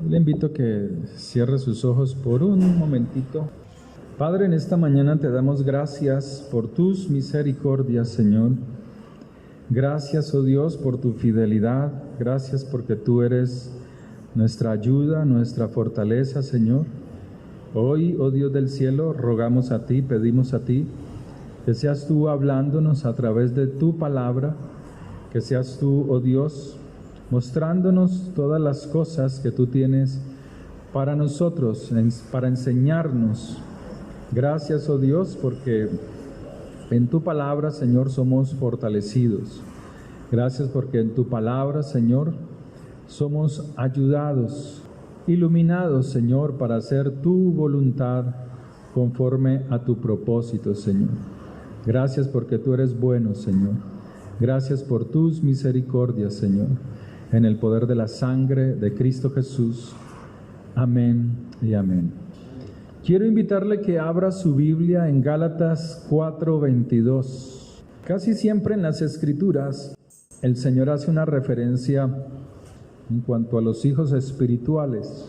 Le invito a que cierre sus ojos por un momentito. Padre, en esta mañana te damos gracias por tus misericordias, Señor. Gracias, oh Dios, por tu fidelidad. Gracias porque tú eres nuestra ayuda, nuestra fortaleza, Señor. Hoy, oh Dios del cielo, rogamos a ti, pedimos a ti, que seas tú hablándonos a través de tu palabra, que seas tú, oh Dios, mostrándonos todas las cosas que tú tienes para nosotros, para enseñarnos. Gracias, oh Dios, porque en tu palabra, Señor, somos fortalecidos. Gracias porque en tu palabra, Señor, somos ayudados, iluminados, Señor, para hacer tu voluntad conforme a tu propósito, Señor. Gracias porque tú eres bueno, Señor. Gracias por tus misericordias, Señor. En el poder de la sangre de Cristo Jesús. Amén y amén. Quiero invitarle que abra su Biblia en Gálatas 4:22. Casi siempre en las Escrituras el Señor hace una referencia en cuanto a los hijos espirituales.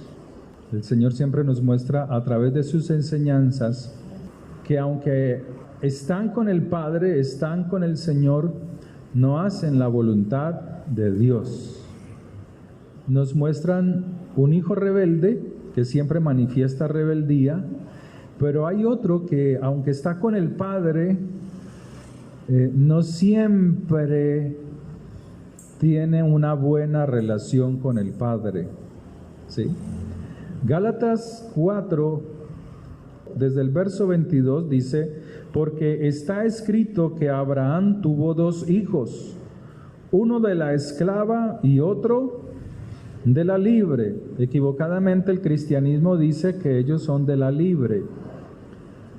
El Señor siempre nos muestra a través de sus enseñanzas que aunque están con el Padre, están con el Señor, no hacen la voluntad de Dios. Nos muestran un hijo rebelde que siempre manifiesta rebeldía, pero hay otro que aunque está con el Padre, no siempre tiene una buena relación con el Padre. ¿Sí? Gálatas 4, desde el verso 22 dice: porque está escrito que Abraham tuvo 2 hijos, uno de la esclava y otro de la libre. Equivocadamente el cristianismo dice que ellos son de la libre.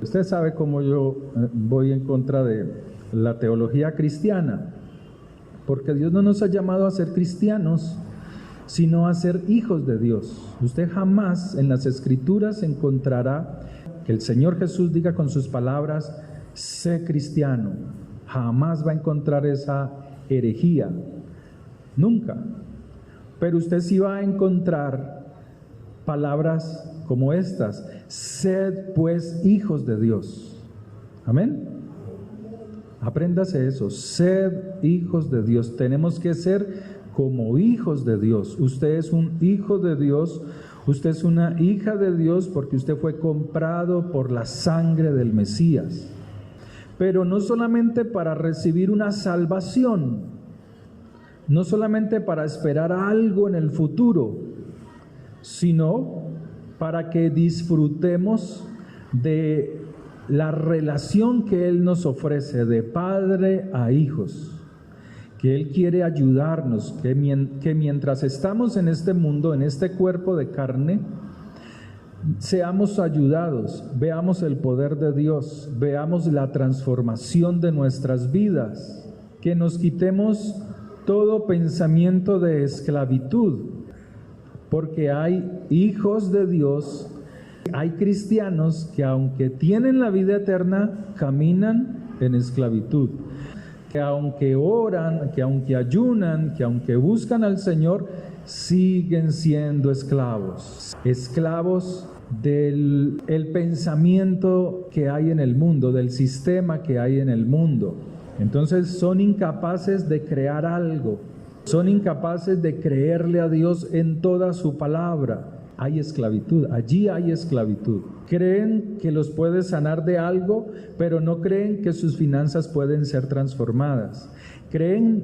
Usted sabe cómo yo voy en contra de la teología cristiana, porque Dios no nos ha llamado a ser cristianos, sino a ser hijos de Dios. Usted jamás en las Escrituras encontrará que el Señor Jesús diga con sus palabras: sé cristiano. Jamás va a encontrar esa herejía, nunca. Pero usted sí va a encontrar palabras como estas: sed pues hijos de Dios. Amén. Apréndase eso, sed hijos de Dios. Tenemos que ser como hijos de Dios. Usted es un hijo de Dios, usted es una hija de Dios porque usted fue comprado por la sangre del Mesías. Pero no solamente para recibir una salvación, no solamente para esperar algo en el futuro, sino para que disfrutemos de la relación que Él nos ofrece de padre a hijos, que Él quiere ayudarnos, que mientras estamos en este mundo, en este cuerpo de carne, seamos ayudados, veamos el poder de Dios, veamos la transformación de nuestras vidas, que nos quitemos todo pensamiento de esclavitud, porque hay hijos de Dios, hay cristianos que aunque tienen la vida eterna, caminan en esclavitud, que aunque oran, que aunque ayunan, que aunque buscan al Señor, siguen siendo esclavos del pensamiento que hay en el mundo, del sistema que hay en el mundo. Entonces son incapaces de crear algo, son incapaces de creerle a Dios en toda su palabra. Hay esclavitud, allí hay esclavitud. Creen que los puede sanar de algo, pero no creen que sus finanzas pueden ser transformadas.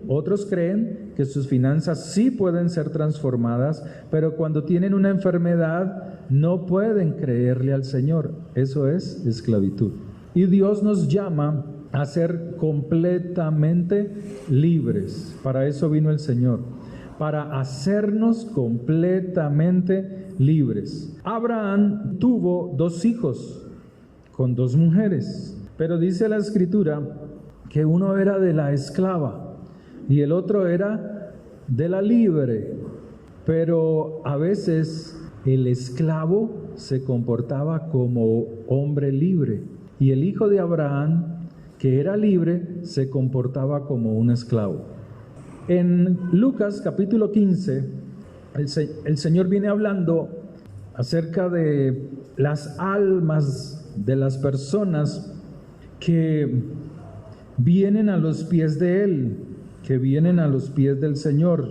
Otros creen que sus finanzas sí pueden ser transformadas, pero cuando tienen una enfermedad no pueden creerle al Señor. Eso es esclavitud. Y Dios nos llama a ser completamente libres. Para eso vino el Señor, para hacernos completamente libres. Abraham tuvo 2 hijos con 2 mujeres, pero dice la Escritura que uno era de la esclava y el otro era de la libre. Pero a veces el esclavo se comportaba como hombre libre y el hijo de Abraham, que era libre, se comportaba como un esclavo. En Lucas capítulo 15 el Señor viene hablando acerca de las almas de las personas que vienen a los pies de Él, que vienen a los pies del Señor.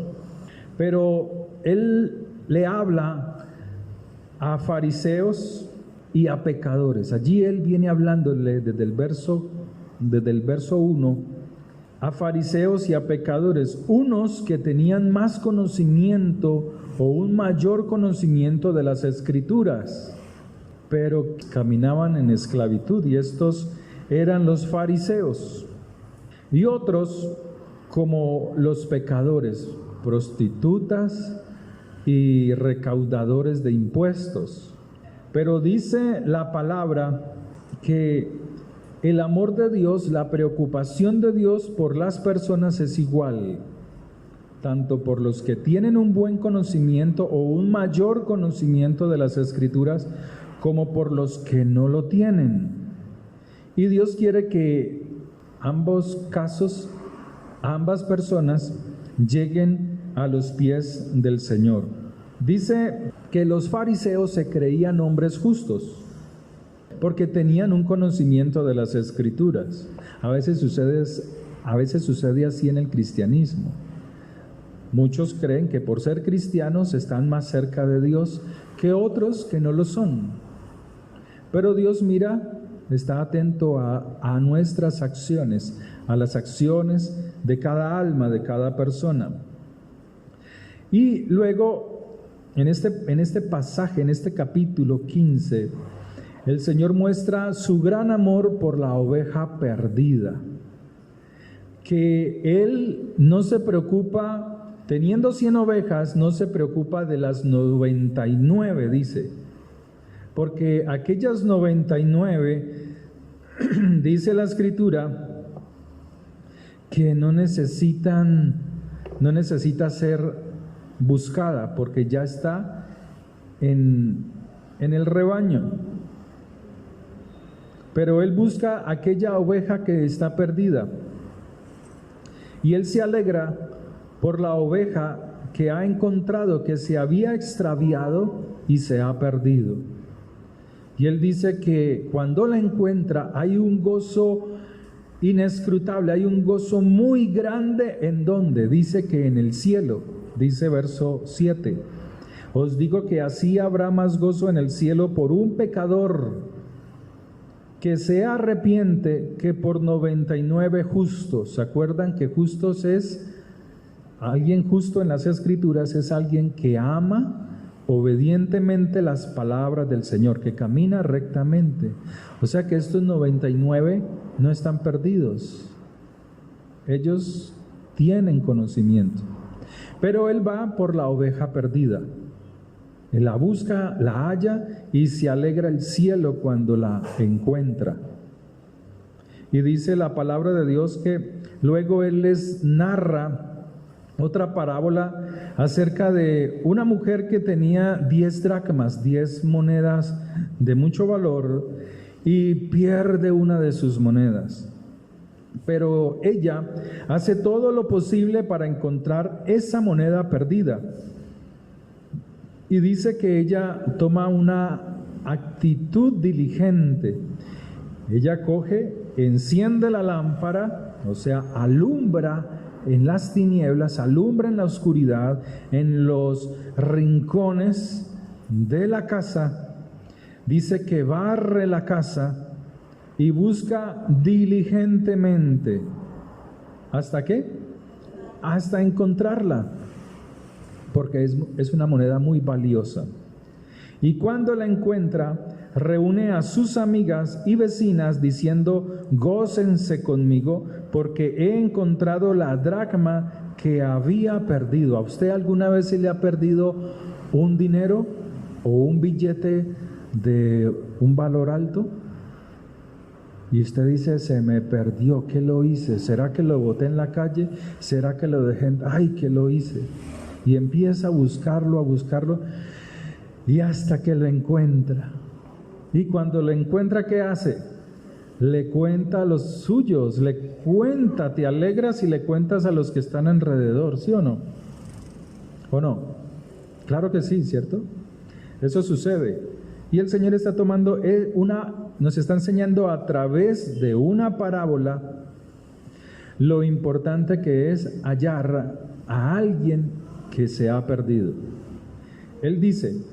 Pero Él le habla a fariseos y a pecadores. Allí Él viene hablándole desde el verso 1 a fariseos y a pecadores, unos que tenían más conocimiento o un mayor conocimiento de las Escrituras, pero caminaban en esclavitud, y estos eran los fariseos. Y otros como los pecadores, prostitutas y recaudadores de impuestos. Pero dice la palabra que el amor de Dios, la preocupación de Dios por las personas es igual, tanto por los que tienen un buen conocimiento o un mayor conocimiento de las Escrituras, como por los que no lo tienen. Y Dios quiere que ambos casos, ambas personas lleguen a los pies del Señor. Dice que los fariseos se creían hombres justos porque tenían un conocimiento de las Escrituras. A veces sucede así en el cristianismo. Muchos creen que por ser cristianos están más cerca de Dios que otros que no lo son. Pero Dios está atento a nuestras acciones, a las acciones de cada alma, de cada persona. Y luego, en este pasaje, en este capítulo 15, el Señor muestra su gran amor por la oveja perdida, que Él no se preocupa, teniendo 100 ovejas, no se preocupa de las 99, dice, porque aquellas 99, dice la Escritura, que no necesita ser buscada, porque ya está en el rebaño. Pero Él busca aquella oveja que está perdida, y Él se alegra por la oveja que ha encontrado, que se había extraviado y se ha perdido. Y Él dice que cuando la encuentra hay un gozo inescrutable, hay un gozo muy grande. ¿En dónde? Dice que en el cielo. Dice verso 7: os digo que así habrá más gozo en el cielo por un pecador que se arrepiente que por 99 justos. ¿Se acuerdan que justos es alguien justo en las Escrituras? Es alguien que ama obedientemente las palabras del Señor, que camina rectamente. O sea que estos 99 no están perdidos. Ellos tienen conocimiento. Pero Él va por la oveja perdida. Él la busca, la halla y se alegra el cielo cuando la encuentra. Y dice la palabra de Dios que luego Él les narra otra parábola acerca de una mujer que tenía 10 dracmas, 10 monedas de mucho valor, y pierde una de sus monedas. Pero ella hace todo lo posible para encontrar esa moneda perdida. Y dice que ella toma una actitud diligente. Ella coge, enciende la lámpara, o sea, alumbra en las tinieblas, alumbra en la oscuridad, en los rincones de la casa. Dice que barre la casa y busca diligentemente. ¿Hasta qué? Hasta encontrarla, porque es una moneda muy valiosa. Y cuando la encuentra, reúne a sus amigas y vecinas diciendo: gócense conmigo, porque he encontrado la dracma que había perdido. ¿A usted alguna vez se le ha perdido un dinero o un billete de un valor alto? Y usted dice: se me perdió, ¿qué lo hice? ¿Será que lo boté en la calle? ¿Será que lo dejé ¡ay, qué lo hice! Y empieza a buscarlo, y hasta que lo encuentra. Y cuando lo encuentra, ¿qué hace? Le cuenta a los suyos, le cuenta, te alegras y le cuentas a los que están alrededor, ¿sí o no? ¿O no? Claro que sí, ¿cierto? Eso sucede. Y el Señor está tomando nos está enseñando a través de una parábola lo importante que es hallar a alguien que se ha perdido. Él dice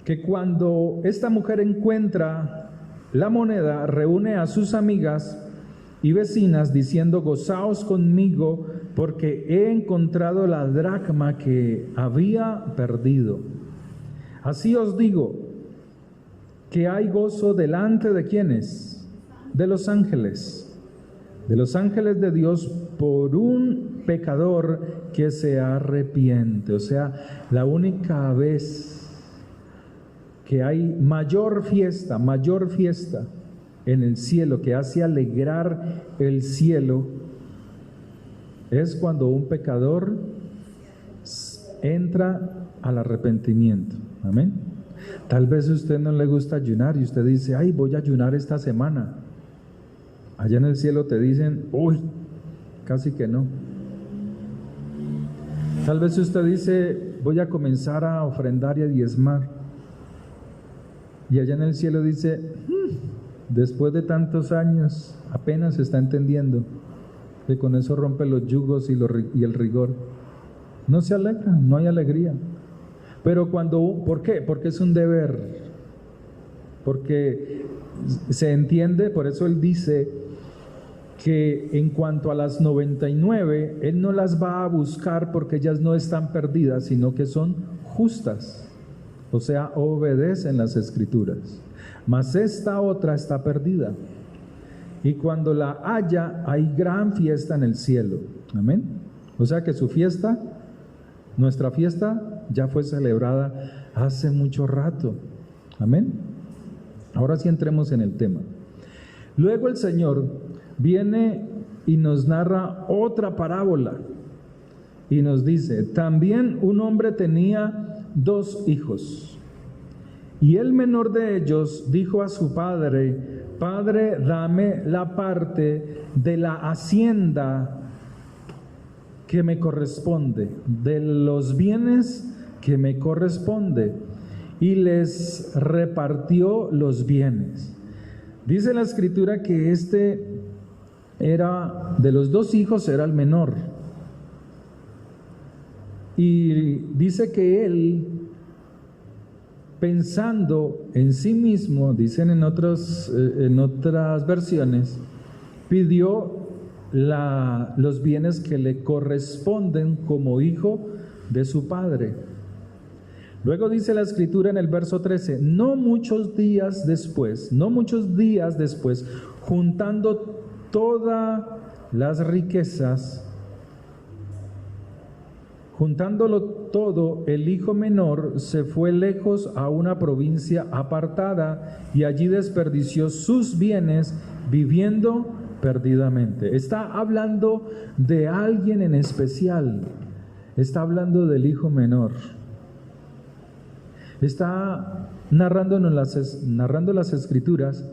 que cuando esta mujer encuentra la moneda, reúne a sus amigas y vecinas diciendo: gozaos conmigo porque he encontrado la dracma que había perdido. Así os digo que hay gozo delante de ¿quiénes? De los ángeles de Dios por un pecador que se arrepiente. O sea, la única vez que hay mayor fiesta en el cielo, que hace alegrar el cielo, es cuando un pecador entra al arrepentimiento. Amén. Tal vez a usted no le gusta ayunar y usted dice: ay, voy a ayunar esta semana. Allá en el cielo te dicen: uy, casi que no. Tal vez usted dice: voy a comenzar a ofrendar y a diezmar. Y allá en el cielo dice: después de tantos años apenas se está entendiendo que con eso rompe los yugos y el rigor. No se alegra, no hay alegría. Pero ¿por qué? Porque es un deber. Porque se entiende, por eso él dice que en cuanto a las 99, él no las va a buscar porque ellas no están perdidas, sino que son justas. O sea, obedecen las escrituras. Mas esta otra está perdida. Y cuando la haya, hay gran fiesta en el cielo. Amén. O sea que su fiesta, nuestra fiesta, ya fue celebrada hace mucho rato. Amén. Ahora sí entremos en el tema. Luego el Señor viene y nos narra otra parábola. Y nos dice: también un hombre tenía 2 hijos. Y el menor de ellos dijo a su padre: Padre, dame la parte de la hacienda que me corresponde, de los bienes que me corresponde. Y les repartió los bienes. Dice la escritura que era de los 2 hijos, era el menor. Y dice que él, pensando en sí mismo, dicen en otras versiones, pidió los bienes que le corresponden como hijo de su padre. Luego dice la escritura en el verso 13: no muchos días después, juntando todas las riquezas, juntándolo todo, el hijo menor se fue lejos a una provincia apartada y allí desperdició sus bienes viviendo perdidamente. Está hablando de alguien en especial, está hablando del hijo menor. Está narrando las escrituras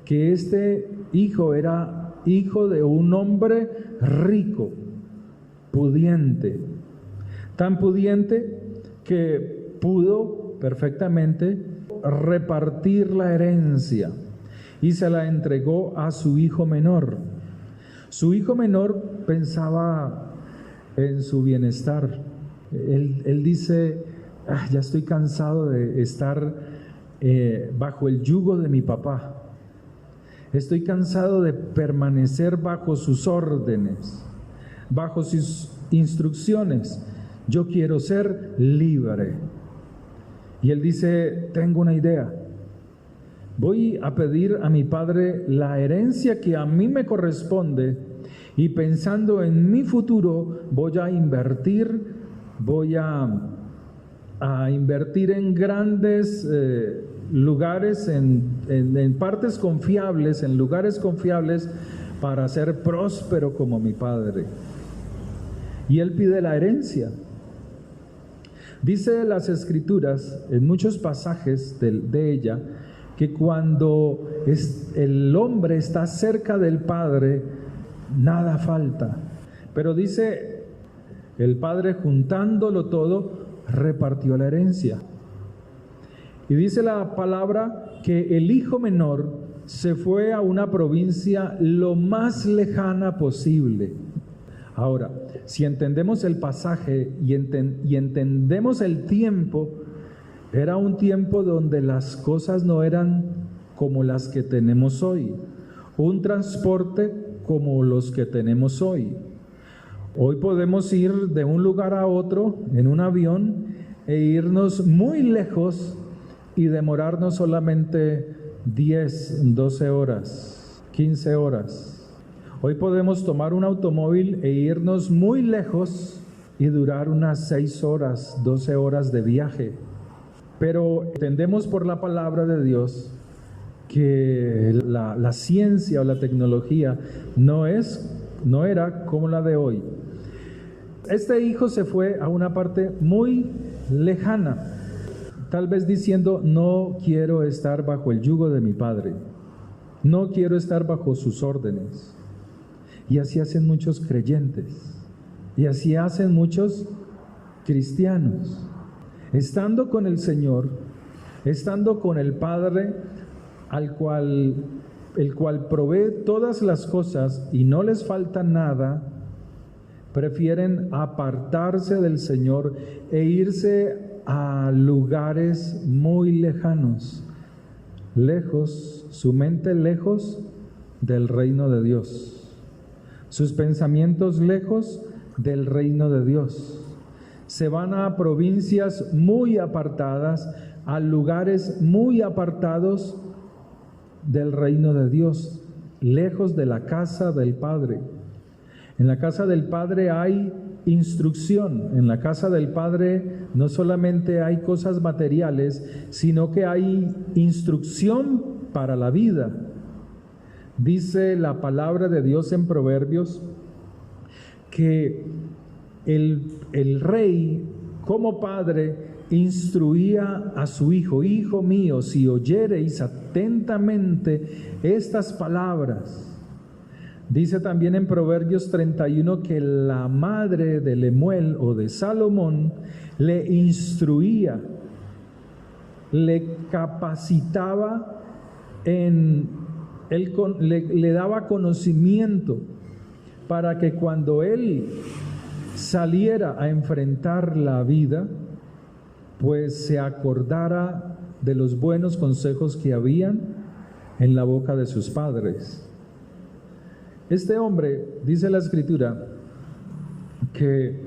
que este hijo era hijo de un hombre rico, pudiente, tan pudiente que pudo perfectamente repartir la herencia y se la entregó a su hijo menor. Su hijo menor pensaba en su bienestar. Él dice: ya estoy cansado de estar bajo el yugo de mi papá. Estoy cansado de permanecer bajo sus órdenes, bajo sus instrucciones. Yo quiero ser libre. Y él dice: tengo una idea. Voy a pedir a mi padre la herencia que a mí me corresponde y pensando en mi futuro voy a invertir en grandes lugares, en partes confiables, en lugares confiables para ser próspero como mi padre. Y él pide la herencia. Dice las escrituras en muchos pasajes de ella que cuando el hombre está cerca del padre, nada falta. Pero dice el padre, juntándolo todo, repartió la herencia. Y dice la palabra que el hijo menor se fue a una provincia lo más lejana posible. Ahora, si entendemos el pasaje y entendemos el tiempo, era un tiempo donde las cosas no eran como las que tenemos hoy, un transporte como los que tenemos hoy. Hoy podemos ir de un lugar a otro en un avión e irnos muy lejos y demorarnos solamente 10, 12 horas, 15 horas. Hoy podemos tomar un automóvil e irnos muy lejos y durar unas 6 horas, 12 horas de viaje. Pero entendemos por la palabra de Dios que la ciencia o la tecnología no era como la de hoy. Este hijo se fue a una parte muy lejana, tal vez diciendo: no quiero estar bajo el yugo de mi padre, no quiero estar bajo sus órdenes. Y así hacen muchos creyentes, y así hacen muchos cristianos. Estando con el Señor, estando con el Padre, el cual provee todas las cosas y no les falta nada, prefieren apartarse del Señor e irse a lugares muy lejanos, lejos, su mente lejos del reino de Dios, sus pensamientos lejos del reino de Dios. Se van a provincias muy apartadas, a lugares muy apartados del reino de Dios, lejos de la casa del Padre. En la casa del Padre hay instrucción. En la casa del Padre no solamente hay cosas materiales, sino que hay instrucción para la vida. Dice la palabra de Dios en Proverbios que el rey, como padre, instruía a su hijo: hijo mío, si oyereis atentamente estas palabras. Dice también en Proverbios 31 que la madre de Lemuel o de Salomón le instruía, le capacitaba, le daba conocimiento para que cuando él saliera a enfrentar la vida, pues se acordara de los buenos consejos que habían en la boca de sus padres. Este hombre, dice la Escritura, que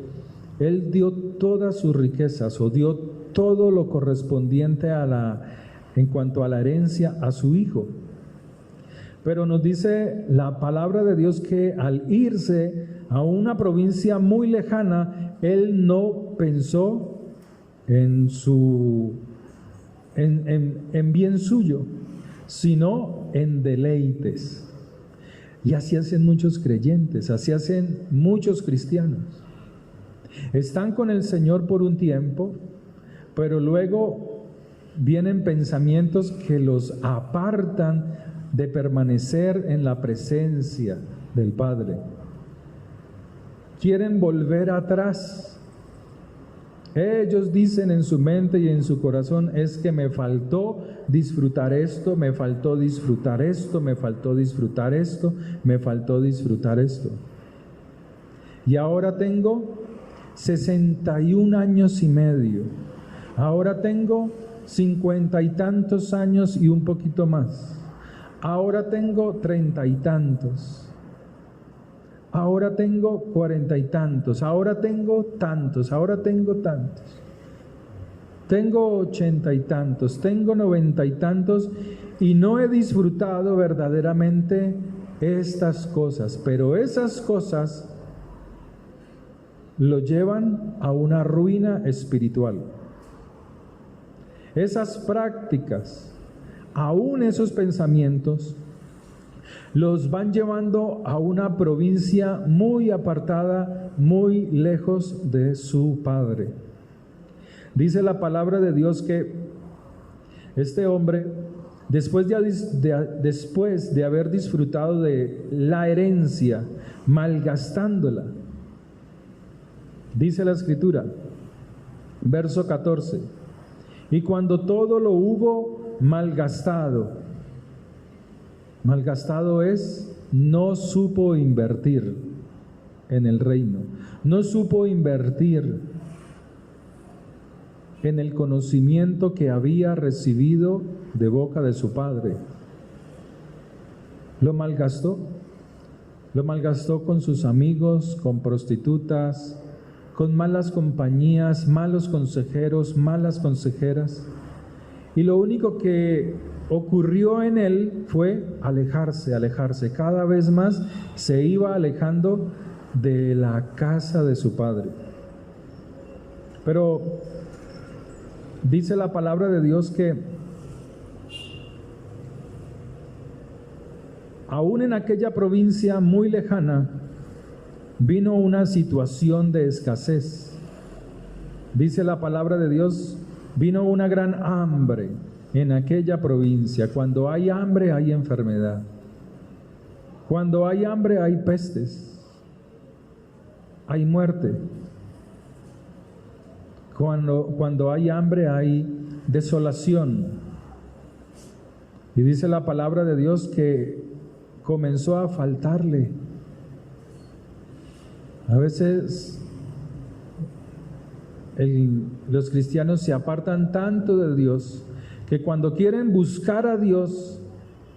él dio todas sus riquezas o dio todo lo correspondiente en cuanto a la herencia a su hijo. Pero nos dice la palabra de Dios que al irse a una provincia muy lejana, él no pensó en bien suyo, sino en deleites. Y así hacen muchos creyentes, así hacen muchos cristianos. Están con el Señor por un tiempo, pero luego vienen pensamientos que los apartan de permanecer en la presencia del Padre. Quieren volver atrás. Ellos dicen en su mente y en su corazón: es que me faltó disfrutar esto, me faltó disfrutar esto, me faltó disfrutar esto, me faltó disfrutar esto. Y ahora tengo 61 años y medio. Ahora tengo 50 y tantos años y un poquito más. Ahora tengo 30 y tantos. Ahora tengo 40 y tantos. Ahora tengo tantos. Ahora tengo tantos. Tengo 80 y tantos. Tengo 90 y tantos. Y no he disfrutado verdaderamente estas cosas. Pero esas cosas lo llevan a una ruina espiritual. Esas prácticas, aún esos pensamientos, los van llevando a una provincia muy apartada, muy lejos de su Padre. Dice la palabra de Dios que este hombre, después de haber disfrutado de la herencia, malgastándola, dice la Escritura, Verso 14. Y cuando todo lo hubo malgastado, malgastado es, no supo invertir en el reino, no supo invertir en el conocimiento que había recibido de boca de su padre. Lo malgastó con sus amigos, con prostitutas, con malas compañías, malos consejeros, malas consejeras. Y lo único que ocurrió en él fue alejarse. Cada vez más se iba alejando de la casa de su padre. Pero dice la palabra de Dios que aún en aquella provincia muy lejana vino una situación de escasez. Dice la palabra de Dios, vino una gran hambre en aquella provincia. Cuando hay hambre hay enfermedad. Cuando hay hambre hay pestes, hay muerte. Cuando hay hambre hay desolación. Y dice la palabra de Dios que comenzó a faltarle. A veces los cristianos se apartan tanto de Dios que cuando quieren buscar a Dios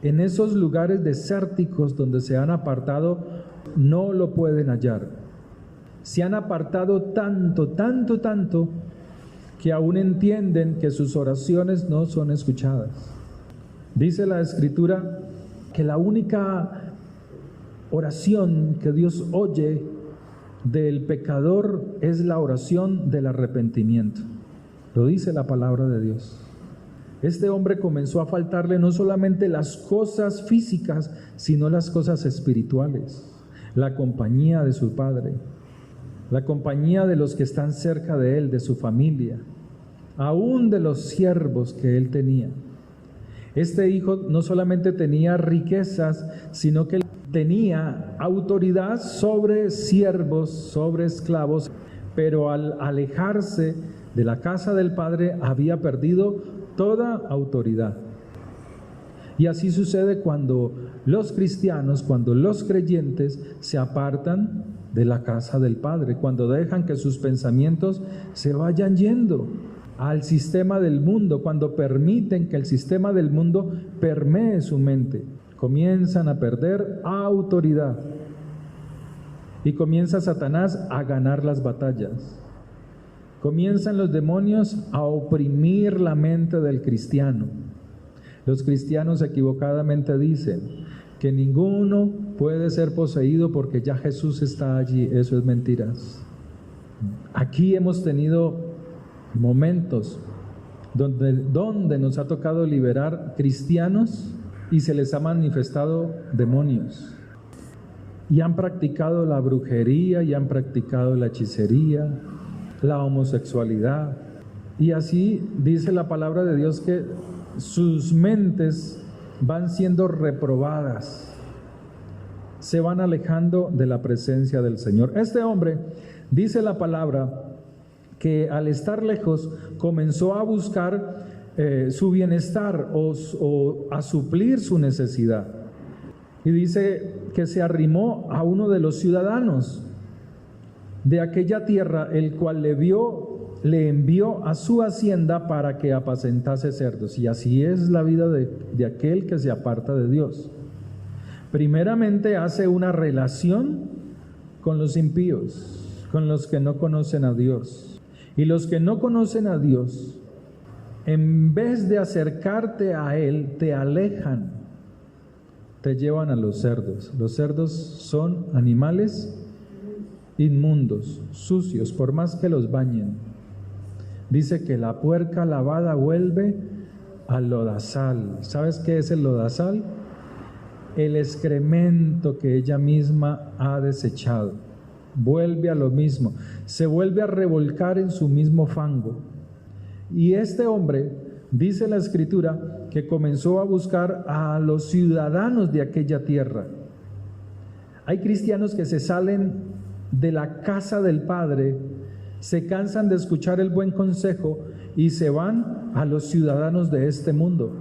en esos lugares desérticos donde se han apartado, no lo pueden hallar. Se han apartado tanto, que aún entienden que sus oraciones no son escuchadas. Dice la Escritura que la única oración que Dios oye del pecador es la oración del arrepentimiento. Lo dice la palabra de Dios. Este hombre comenzó a faltarle no solamente las cosas físicas, sino las cosas espirituales, la compañía de su padre, la compañía de los que están cerca de él, de su familia, aún de los siervos que él tenía. Este hijo no solamente tenía riquezas, sino que tenía autoridad sobre siervos, sobre esclavos, pero al alejarse de la casa del padre había perdido toda autoridad. Y así sucede cuando los cristianos, cuando los creyentes se apartan de la casa del Padre, cuando dejan que sus pensamientos se vayan yendo al sistema del mundo, cuando permiten que el sistema del mundo permee su mente, comienzan a perder autoridad y comienza Satanás a ganar las batallas. Comienzan los demonios a oprimir la mente del cristiano. Los cristianos equivocadamente dicen que ninguno puede ser poseído porque ya Jesús está allí. Eso es mentiras. Aquí hemos tenido momentos donde nos ha tocado liberar cristianos y se les ha manifestado demonios. Y han practicado la brujería, y han practicado la hechicería, la homosexualidad. Y así dice la palabra de Dios que sus mentes van siendo reprobadas, se van alejando de la presencia del Señor. Este hombre, dice la palabra, que al estar lejos comenzó a buscar su bienestar o a suplir su necesidad. Y dice que se arrimó a uno de los ciudadanos de aquella tierra, el cual le envió a su hacienda para que apacentase cerdos. Y así es la vida de aquel que se aparta de Dios. Primeramente hace una relación con los impíos, con los que no conocen a Dios. Y los que no conocen a Dios, en vez de acercarte a Él, te alejan, te llevan a los cerdos. Los cerdos son animales inmundos, sucios, por más que los bañen. Dice que la puerca lavada vuelve al lodazal. ¿Sabes qué es el lodazal? El excremento que ella misma ha desechado. Vuelve a lo mismo, se vuelve a revolcar en su mismo fango. Y este hombre, dice la Escritura, que comenzó a buscar a los ciudadanos de aquella tierra. Hay cristianos que se salen de la casa del Padre se cansan de escuchar el buen consejo y se van a los ciudadanos de este mundo.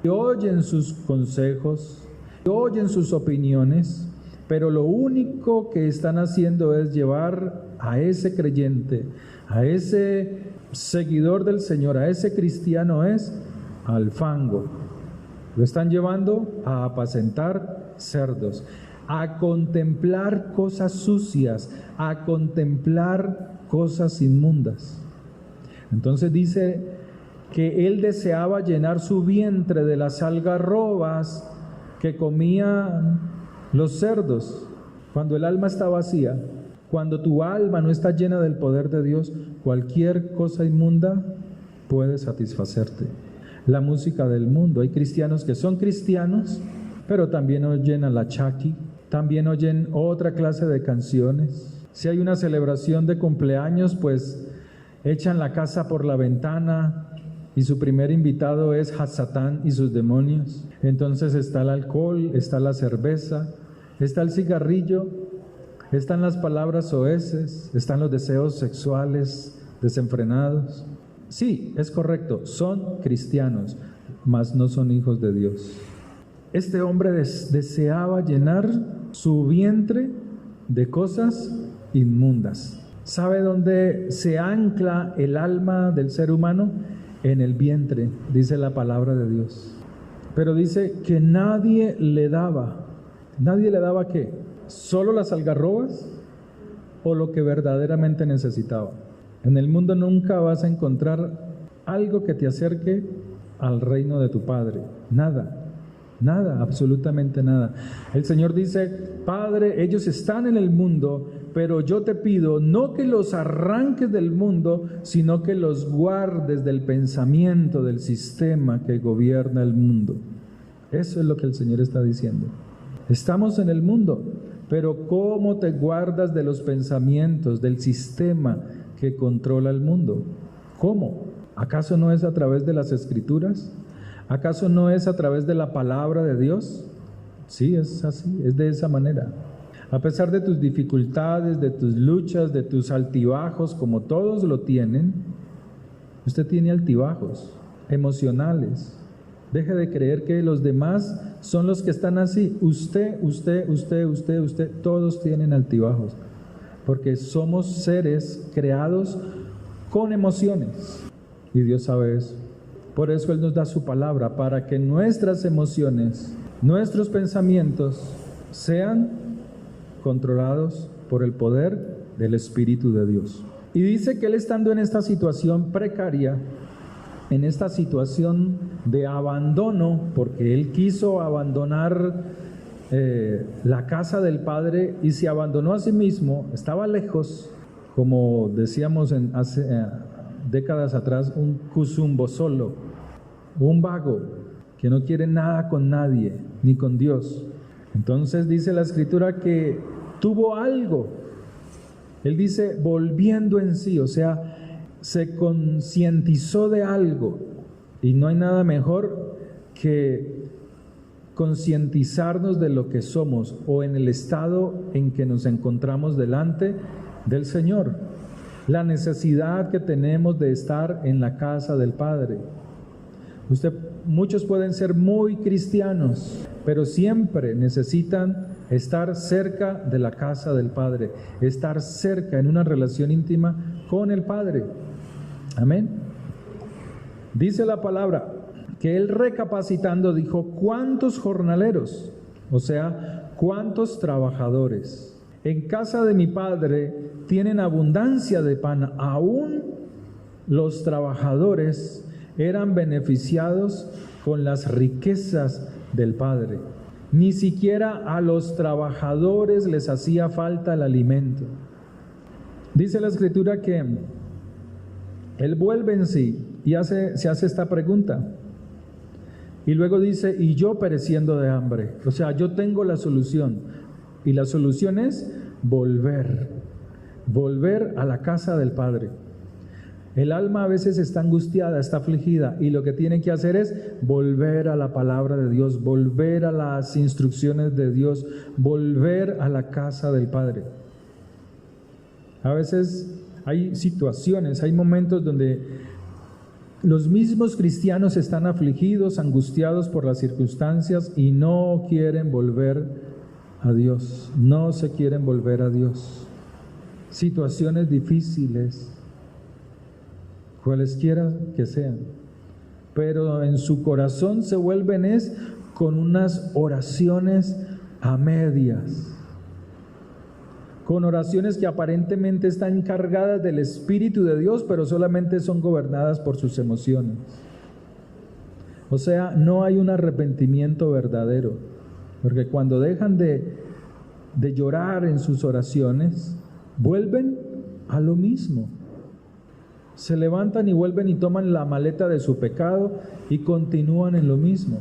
Y oyen sus consejos, y oyen sus opiniones, pero lo único que están haciendo es llevar a ese creyente, a ese seguidor del Señor, a ese cristiano al fango. Lo están llevando a apacentar cerdos, a contemplar cosas sucias, a contemplar cosas inmundas. Entonces dice que él deseaba llenar su vientre de las algarrobas que comían los cerdos. Cuando el alma está vacía, cuando tu alma no está llena del poder de Dios, cualquier cosa inmunda puede satisfacerte. La música del mundo. Hay cristianos que son cristianos, pero también oyen a la Chaki, también oyen otra clase de canciones. Si hay una celebración de cumpleaños, pues echan la casa por la ventana y su primer invitado es Satán y sus demonios. Entonces está el alcohol, está la cerveza, está el cigarrillo, están las palabras soeces, están los deseos sexuales desenfrenados. Sí, es correcto, son cristianos, mas no son hijos de Dios. Este hombre deseaba llenar su vientre de cosas inmundas. ¿Sabe dónde se ancla el alma del ser humano? En el vientre, dice la palabra de Dios. Pero dice que nadie le daba. ¿Nadie le daba qué? ¿Solo las algarrobas o lo que verdaderamente necesitaba? En el mundo nunca vas a encontrar algo que te acerque al reino de tu Padre. Nada. Nada, absolutamente nada. El Señor dice: Padre, ellos están en el mundo, pero yo te pido no que los arranques del mundo, sino que los guardes del pensamiento, del sistema que gobierna el mundo. Eso es lo que el Señor está diciendo. Estamos en el mundo, pero ¿cómo te guardas de los pensamientos, del sistema que controla el mundo? ¿Cómo? ¿Acaso no es a través de las Escrituras? ¿Acaso no es a través de la palabra de Dios? Sí, es así, es de esa manera. A pesar de tus dificultades, de tus luchas, de tus altibajos, como todos lo tienen, usted tiene altibajos emocionales. Deje de creer que los demás son los que están así. Usted, todos tienen altibajos, porque somos seres creados con emociones, y Dios sabe eso. Por eso Él nos da su palabra, para que nuestras emociones, nuestros pensamientos sean controlados por el poder del Espíritu de Dios. Y dice que Él, estando en esta situación precaria, en esta situación de abandono, porque Él quiso abandonar la casa del Padre y se abandonó a sí mismo, estaba lejos, como decíamos hace décadas atrás, un cuzumbo solo, un vago que no quiere nada con nadie, ni con Dios. Entonces dice la Escritura que tuvo algo. Él dice volviendo en sí, o sea, se concientizó de algo. Y no hay nada mejor que concientizarnos de lo que somos o en el estado en que nos encontramos delante del Señor. La necesidad que tenemos de estar en la casa del Padre. Muchos pueden ser muy cristianos, pero siempre necesitan estar cerca de la casa del Padre, estar cerca en una relación íntima con el Padre. Amén. Dice la palabra que él, recapacitando, dijo: ¿cuántos jornaleros? O sea, ¿cuántos trabajadores en casa de mi Padre tienen abundancia de pan? Aún los trabajadores eran beneficiados con las riquezas del Padre. Ni siquiera a los trabajadores les hacía falta el alimento. Dice la Escritura que él vuelve en sí y se hace esta pregunta. Y luego dice: y yo pereciendo de hambre. O sea, yo tengo la solución. Y la solución es volver a la casa del Padre. El alma a veces está angustiada, está afligida, y lo que tiene que hacer es volver a la palabra de Dios, volver a las instrucciones de Dios, volver a la casa del Padre. A veces hay situaciones, hay momentos donde los mismos cristianos están afligidos, angustiados por las circunstancias y no quieren volver a Dios, no se quieren volver a Dios. Situaciones difíciles, cualesquiera que sean, pero en su corazón se vuelven con unas oraciones a medias, con oraciones que aparentemente están cargadas del Espíritu de Dios, pero solamente son gobernadas por sus emociones. O sea, no hay un arrepentimiento verdadero, porque cuando dejan de llorar en sus oraciones, vuelven a lo mismo. Se levantan y vuelven y toman la maleta de su pecado y continúan en lo mismo.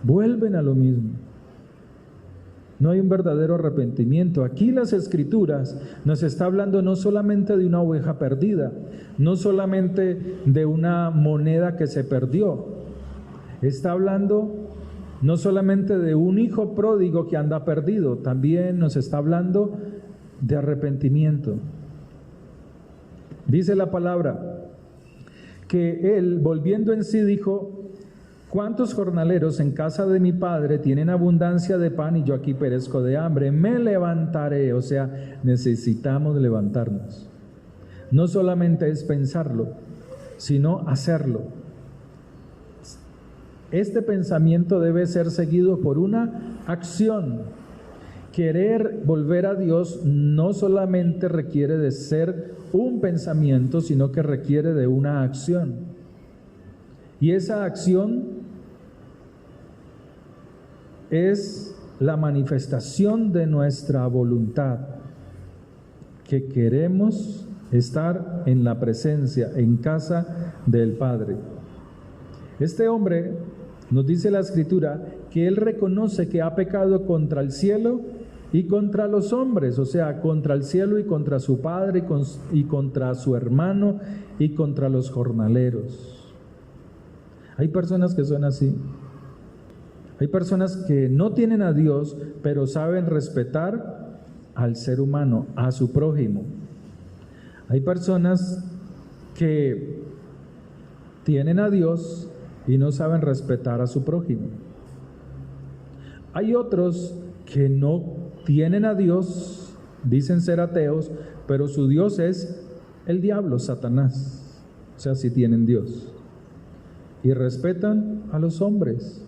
Vuelven a lo mismo. No hay un verdadero arrepentimiento. Aquí las Escrituras nos está hablando no solamente de una oveja perdida, no solamente de una moneda que se perdió. Está hablando no solamente de un hijo pródigo que anda perdido, también nos está hablando de arrepentimiento. Dice la palabra que él, volviendo en sí, dijo: ¿cuántos jornaleros en casa de mi padre tienen abundancia de pan y yo aquí perezco de hambre? Me levantaré. O sea, necesitamos levantarnos. No solamente es pensarlo, sino hacerlo. Este pensamiento debe ser seguido por una acción. Querer volver a Dios no solamente requiere de ser un pensamiento, sino que requiere de una acción. Y esa acción es la manifestación de nuestra voluntad, que queremos estar en la presencia, en casa del Padre. Este hombre, nos dice la Escritura, que él reconoce que ha pecado contra el cielo y contra los hombres, o sea, contra el cielo y contra su padre y contra su hermano y contra los jornaleros. Hay personas que son así. Hay personas que no tienen a Dios, pero saben respetar al ser humano, a su prójimo. Hay personas que tienen a Dios y no saben respetar a su prójimo. Hay otros que no tienen a Dios, dicen ser ateos, pero su Dios es el diablo, Satanás. O sea, sí tienen Dios. Y respetan a los hombres,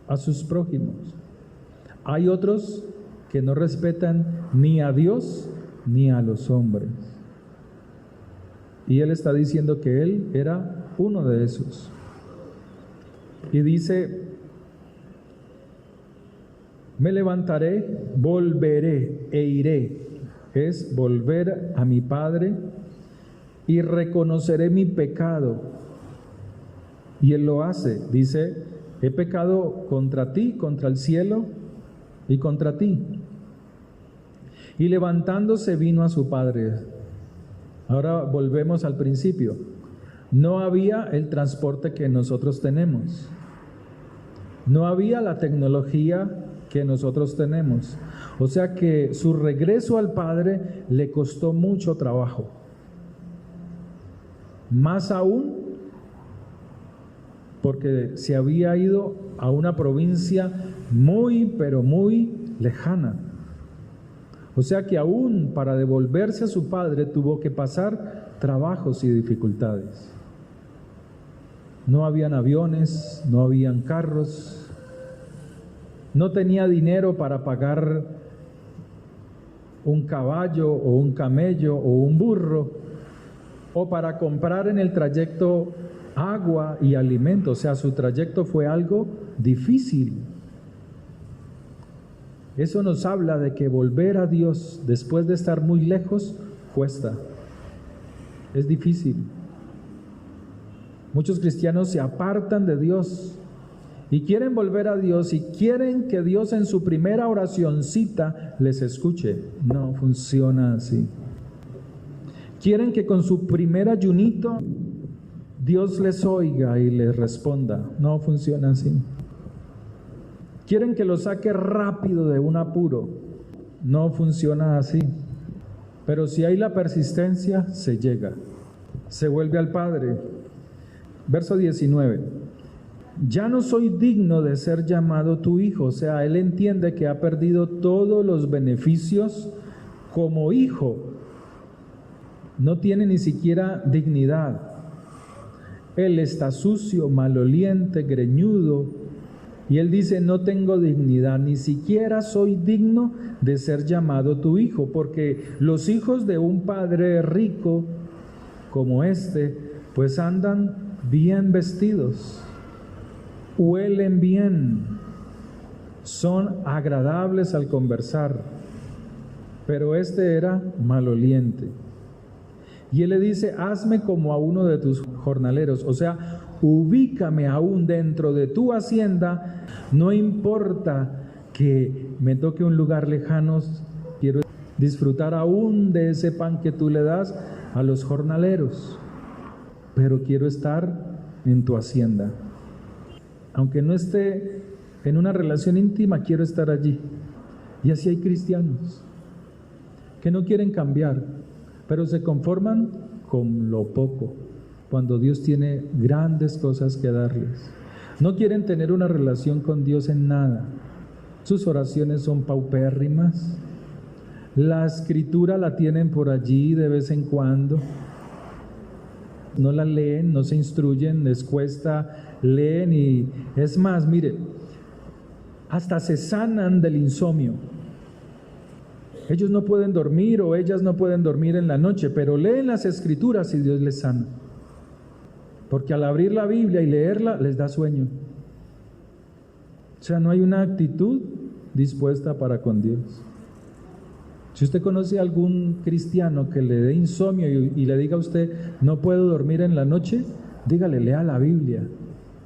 a sus prójimos. Hay otros que no respetan ni a Dios ni a los hombres. Y él está diciendo que él era uno de esos. Y dice: me levantaré, volveré e iré. Es volver a mi Padre y reconoceré mi pecado. Y él lo hace. Dice: he pecado contra ti, contra el cielo y contra ti. Y levantándose vino a su padre. Ahora volvemos al principio. No había el transporte que nosotros tenemos. No había la tecnología que nosotros tenemos. O sea que su regreso al Padre le costó mucho trabajo. Más aún porque se había ido a una provincia muy, pero muy lejana. O sea que aún para devolverse a su padre tuvo que pasar trabajos y dificultades. No habían aviones, no habían carros, no tenía dinero para pagar un caballo o un camello o un burro, o para comprar en el trayecto agua y alimento. O sea, su trayecto fue algo difícil. Eso nos habla de que volver a Dios después de estar muy lejos cuesta. Es difícil. Muchos cristianos se apartan de Dios y quieren volver a Dios y quieren que Dios en su primera oracioncita les escuche. No funciona así. Quieren que con su primer ayunito Dios les oiga y les responda. No funciona así. Quieren que lo saque rápido de un apuro. No funciona así. Pero si hay la persistencia, se llega, se vuelve al Padre. Verso 19. Ya no soy digno de ser llamado tu hijo. O sea, él entiende que ha perdido todos los beneficios como hijo. No tiene ni siquiera dignidad. Él está sucio, maloliente, greñudo. Y él dice, no tengo dignidad, ni siquiera soy digno de ser llamado tu hijo. Porque los hijos de un padre rico como este, pues andan bien vestidos, huelen bien, son agradables al conversar. Pero este era maloliente. Y él le dice, hazme como a uno de tus jornaleros, o sea, ubícame aún dentro de tu hacienda, no importa que me toque un lugar lejano, quiero disfrutar aún de ese pan que tú le das a los jornaleros, pero quiero estar en tu hacienda. Aunque no esté en una relación íntima, quiero estar allí. Y así hay cristianos que no quieren cambiar, pero se conforman con lo poco, cuando Dios tiene grandes cosas que darles. No quieren tener una relación con Dios en nada. Sus oraciones son paupérrimas. La escritura la tienen por allí de vez en cuando. No la leen, no se instruyen, les cuesta, leen y es más, mire, hasta se sanan del insomnio. Ellos no pueden dormir o ellas no pueden dormir en la noche, pero leen las escrituras y Dios les sana. Porque al abrir la Biblia y leerla les da sueño. O sea, no hay una actitud dispuesta para con Dios. Si usted conoce a algún cristiano que le dé insomnio y le diga a usted, no puedo dormir en la noche, dígale, lea la Biblia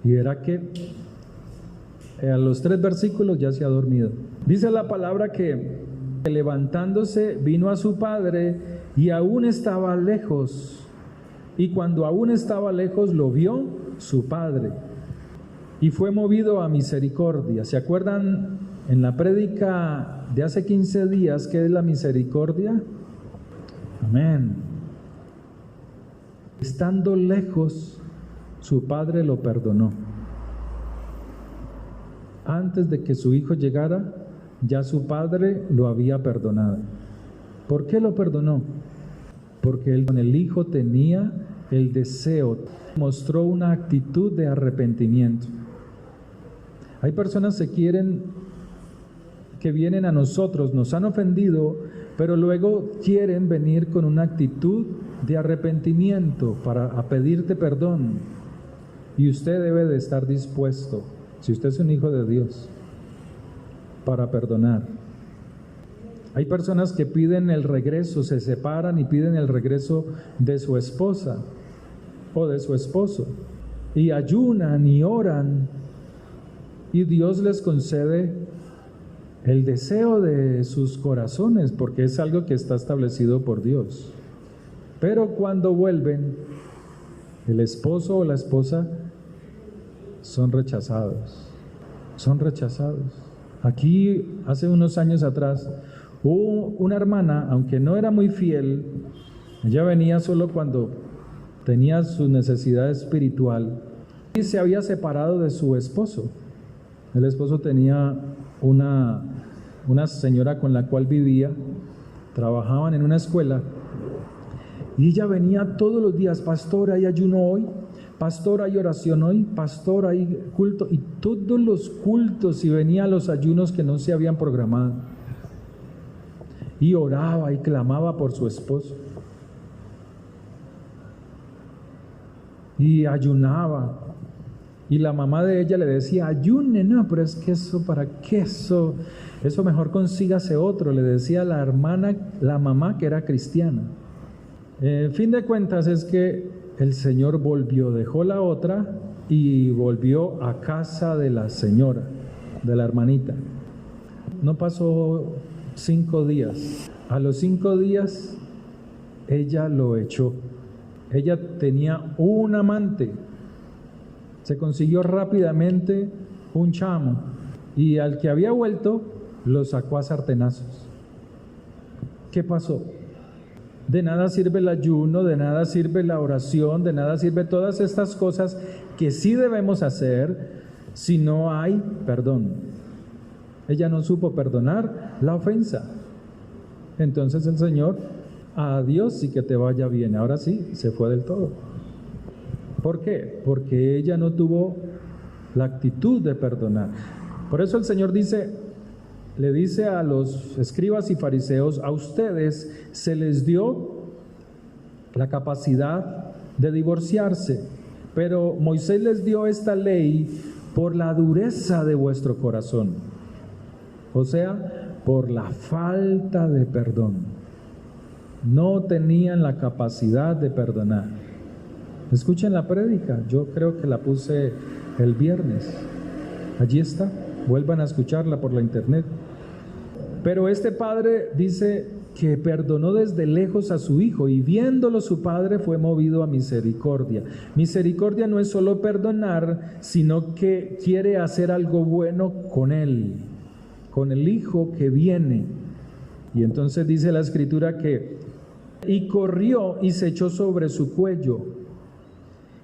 y verá que a los 3 versículos ya se ha dormido. Dice la palabra que levantándose vino a su padre y aún estaba lejos. Y cuando aún estaba lejos lo vio su padre y fue movido a misericordia. ¿Se acuerdan en la prédica de hace 15 días qué es la misericordia? Amén. Estando lejos, su padre lo perdonó. Antes de que su hijo llegara, ya su padre lo había perdonado. ¿Por qué lo perdonó? Porque él con el hijo tenía el deseo, mostró una actitud de arrepentimiento. Hay personas que vienen a nosotros, nos han ofendido, pero luego quieren venir con una actitud de arrepentimiento a pedirte perdón. Y usted debe de estar dispuesto, si usted es un hijo de Dios, para perdonar. Hay personas que piden el regreso, se separan y piden el regreso de su esposa o de su esposo, y ayunan y oran, y Dios les concede el deseo de sus corazones, porque es algo que está establecido por Dios. Pero cuando vuelven, el esposo o la esposa son rechazados, son rechazados. Aquí, hace unos años atrás, hubo una hermana, aunque no era muy fiel, ella venía solo cuando tenía su necesidad espiritual, y se había separado de su esposo. El esposo tenía una señora con la cual vivía, trabajaban en una escuela, y ella venía todos los días, pastor, ¿hay ayuno hoy? Pastor, ¿hay oración hoy? Pastor, ¿hay culto? Y todos los cultos, y venía a los ayunos que no se habían programado. Y oraba y clamaba por su esposo. Y ayunaba. Y la mamá de ella le decía, ayune, no, pero es que eso, ¿para qué eso? Eso mejor consígase otro, le decía la hermana, la mamá que era cristiana. Fin de cuentas es que el señor volvió, dejó la otra y volvió a casa de la señora, de la hermanita. No pasó 5 días. A los 5 días ella lo echó. Ella tenía un amante. Se consiguió rápidamente un chamo y al que había vuelto lo sacó a sartenazos. ¿Qué pasó? De nada sirve el ayuno, de nada sirve la oración, de nada sirve todas estas cosas que sí debemos hacer si no hay perdón. Ella no supo perdonar la ofensa. Entonces el Señor, adiós y que te vaya bien. Ahora sí, se fue del todo. ¿Por qué? Porque ella no tuvo la actitud de perdonar. Por eso el Señor le dice a los escribas y fariseos: a ustedes se les dio la capacidad de divorciarse, pero Moisés les dio esta ley por la dureza de vuestro corazón, o sea, por la falta de perdón. No tenían la capacidad de perdonar. Escuchen la prédica, yo creo que la puse el viernes. Allí está, vuelvan a escucharla por la internet. Pero este padre dice que perdonó desde lejos a su hijo, y viéndolo su padre fue movido a misericordia. Misericordia no es solo perdonar, sino que quiere hacer algo bueno con él, con el hijo que viene. Y entonces dice la escritura que y corrió y se echó sobre su cuello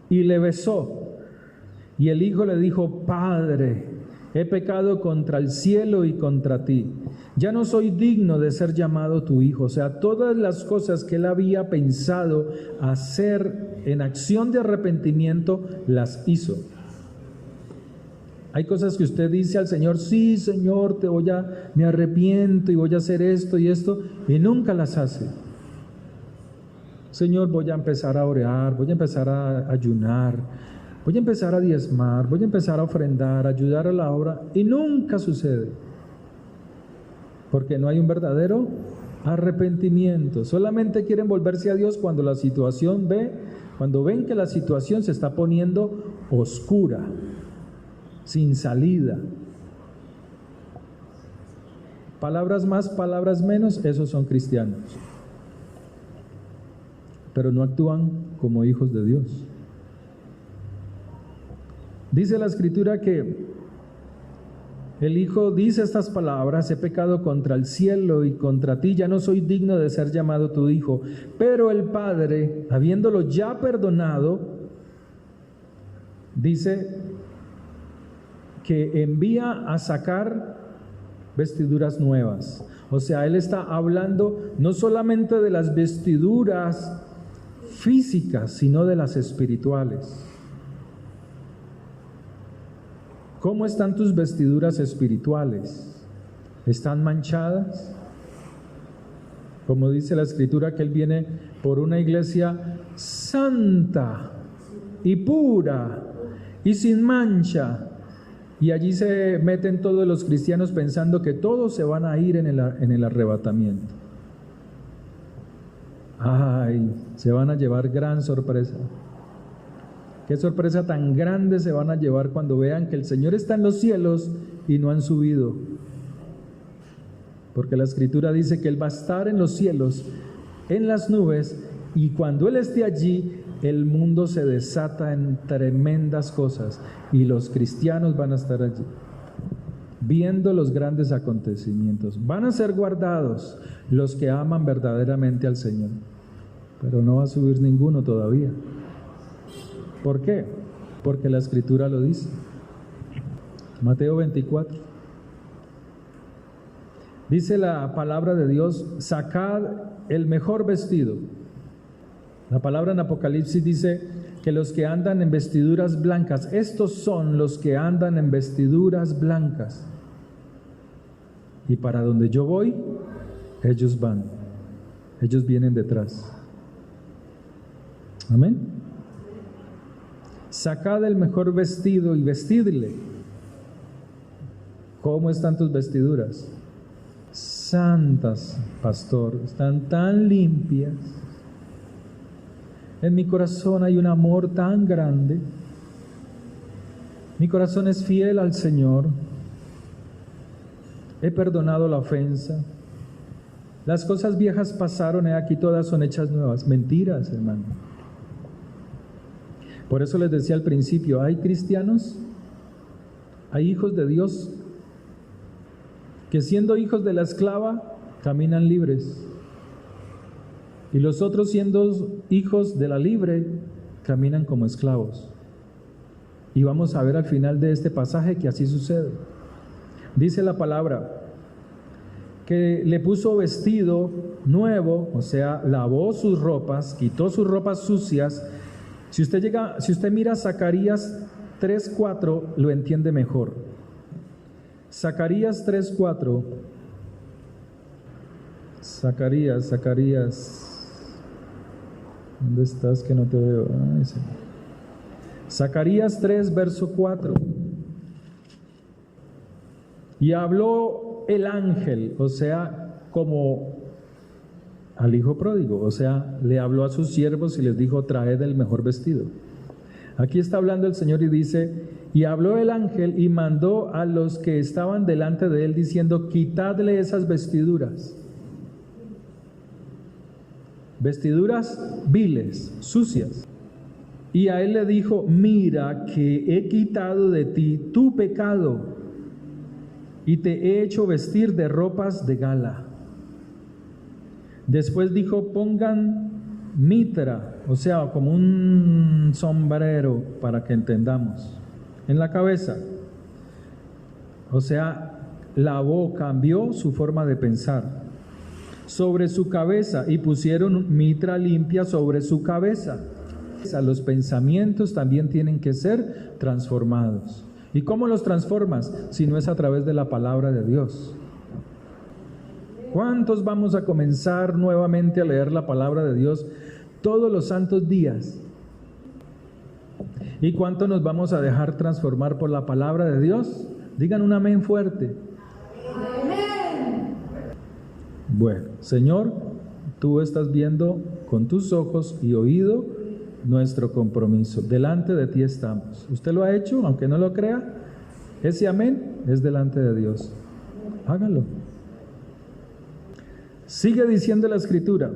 y le besó. Y el hijo le dijo: Padre, he pecado contra el cielo y contra ti. Ya no soy digno de ser llamado tu hijo. O sea, todas las cosas que él había pensado hacer en acción de arrepentimiento, las hizo. Hay cosas que usted dice al Señor: sí, Señor, me arrepiento y voy a hacer esto y esto, y nunca las hace. Señor, voy a empezar a orar, voy a empezar a ayunar, voy a empezar a diezmar, voy a empezar a ofrendar, a ayudar a la obra, y nunca sucede. Porque no hay un verdadero arrepentimiento. Solamente quieren volverse a Dios cuando cuando ven que la situación se está poniendo oscura, sin salida. Palabras más, palabras menos, esos son cristianos. Pero no actúan como hijos de Dios. Dice la escritura que el hijo dice estas palabras: he pecado contra el cielo y contra ti, ya no soy digno de ser llamado tu hijo. Pero el padre, habiéndolo ya perdonado, dice que envía a sacar vestiduras nuevas. O sea, él está hablando no solamente de las vestiduras físicas, sino de las espirituales. ¿Cómo están tus vestiduras espirituales? ¿Están manchadas? Como dice la escritura, que él viene por una iglesia santa y pura y sin mancha. Y allí se meten todos los cristianos pensando que todos se van a ir en el arrebatamiento. Ay, se van a llevar gran sorpresa. Qué sorpresa tan grande se van a llevar cuando vean que el Señor está en los cielos y no han subido. Porque la escritura dice que Él va a estar en los cielos, en las nubes, y cuando Él esté allí, el mundo se desata en tremendas cosas, y los cristianos van a estar allí, viendo los grandes acontecimientos. Van a ser guardados los que aman verdaderamente al Señor, pero no va a subir ninguno todavía. ¿Por qué? Porque la escritura lo dice. Mateo 24. Dice la palabra de Dios: sacad el mejor vestido. La palabra en Apocalipsis dice que los que andan en vestiduras blancas, estos son los que andan en vestiduras blancas. Y para donde yo voy, ellos van. Ellos vienen detrás. Amén. Sacad el mejor vestido y vestidle. ¿Cómo están tus vestiduras? Santas, pastor, están tan limpias. En mi corazón hay un amor tan grande. Mi corazón es fiel al Señor. He perdonado la ofensa. Las cosas viejas pasaron, y aquí todas son hechas nuevas. Mentiras, hermano. Por eso les decía al principio, hay cristianos, hay hijos de Dios, que siendo hijos de la esclava, caminan libres. Y los otros, siendo hijos de la libre, caminan como esclavos. Y vamos a ver al final de este pasaje que así sucede. Dice la palabra que le puso vestido nuevo, o sea, lavó sus ropas, quitó sus ropas sucias. Si usted mira Zacarías 3:4, lo entiende mejor. Zacarías 3:4. Zacarías. ¿Dónde estás que no te veo? Ay, Señor. Zacarías 3, verso 4. Y habló el ángel, o sea, como al hijo pródigo, o sea, le habló a sus siervos y les dijo: traed el mejor vestido. Aquí está hablando el Señor y dice: y habló el ángel y mandó a los que estaban delante de él diciendo: quitadle esas vestiduras. Vestiduras viles, sucias. Y a él le dijo: mira que he quitado de ti tu pecado y te he hecho vestir de ropas de gala. Después dijo: pongan mitra, o sea, como un sombrero, para que entendamos, en la cabeza. O sea, lavó, cambió su forma de pensar sobre su cabeza, y pusieron mitra limpia sobre su cabeza. Los pensamientos también tienen que ser transformados. ¿Y cómo los transformas? Si no es a través de la palabra de Dios. ¿Cuántos vamos a comenzar nuevamente a leer la palabra de Dios todos los santos días? ¿Y cuánto nos vamos a dejar transformar por la palabra de Dios? Digan un amén fuerte. Amén. Bueno, Señor, tú estás viendo con tus ojos y oído nuestro compromiso. Delante de ti estamos. Usted lo ha hecho, aunque no lo crea. Ese amén es delante de Dios. Hágalo. Sigue diciendo la Escritura.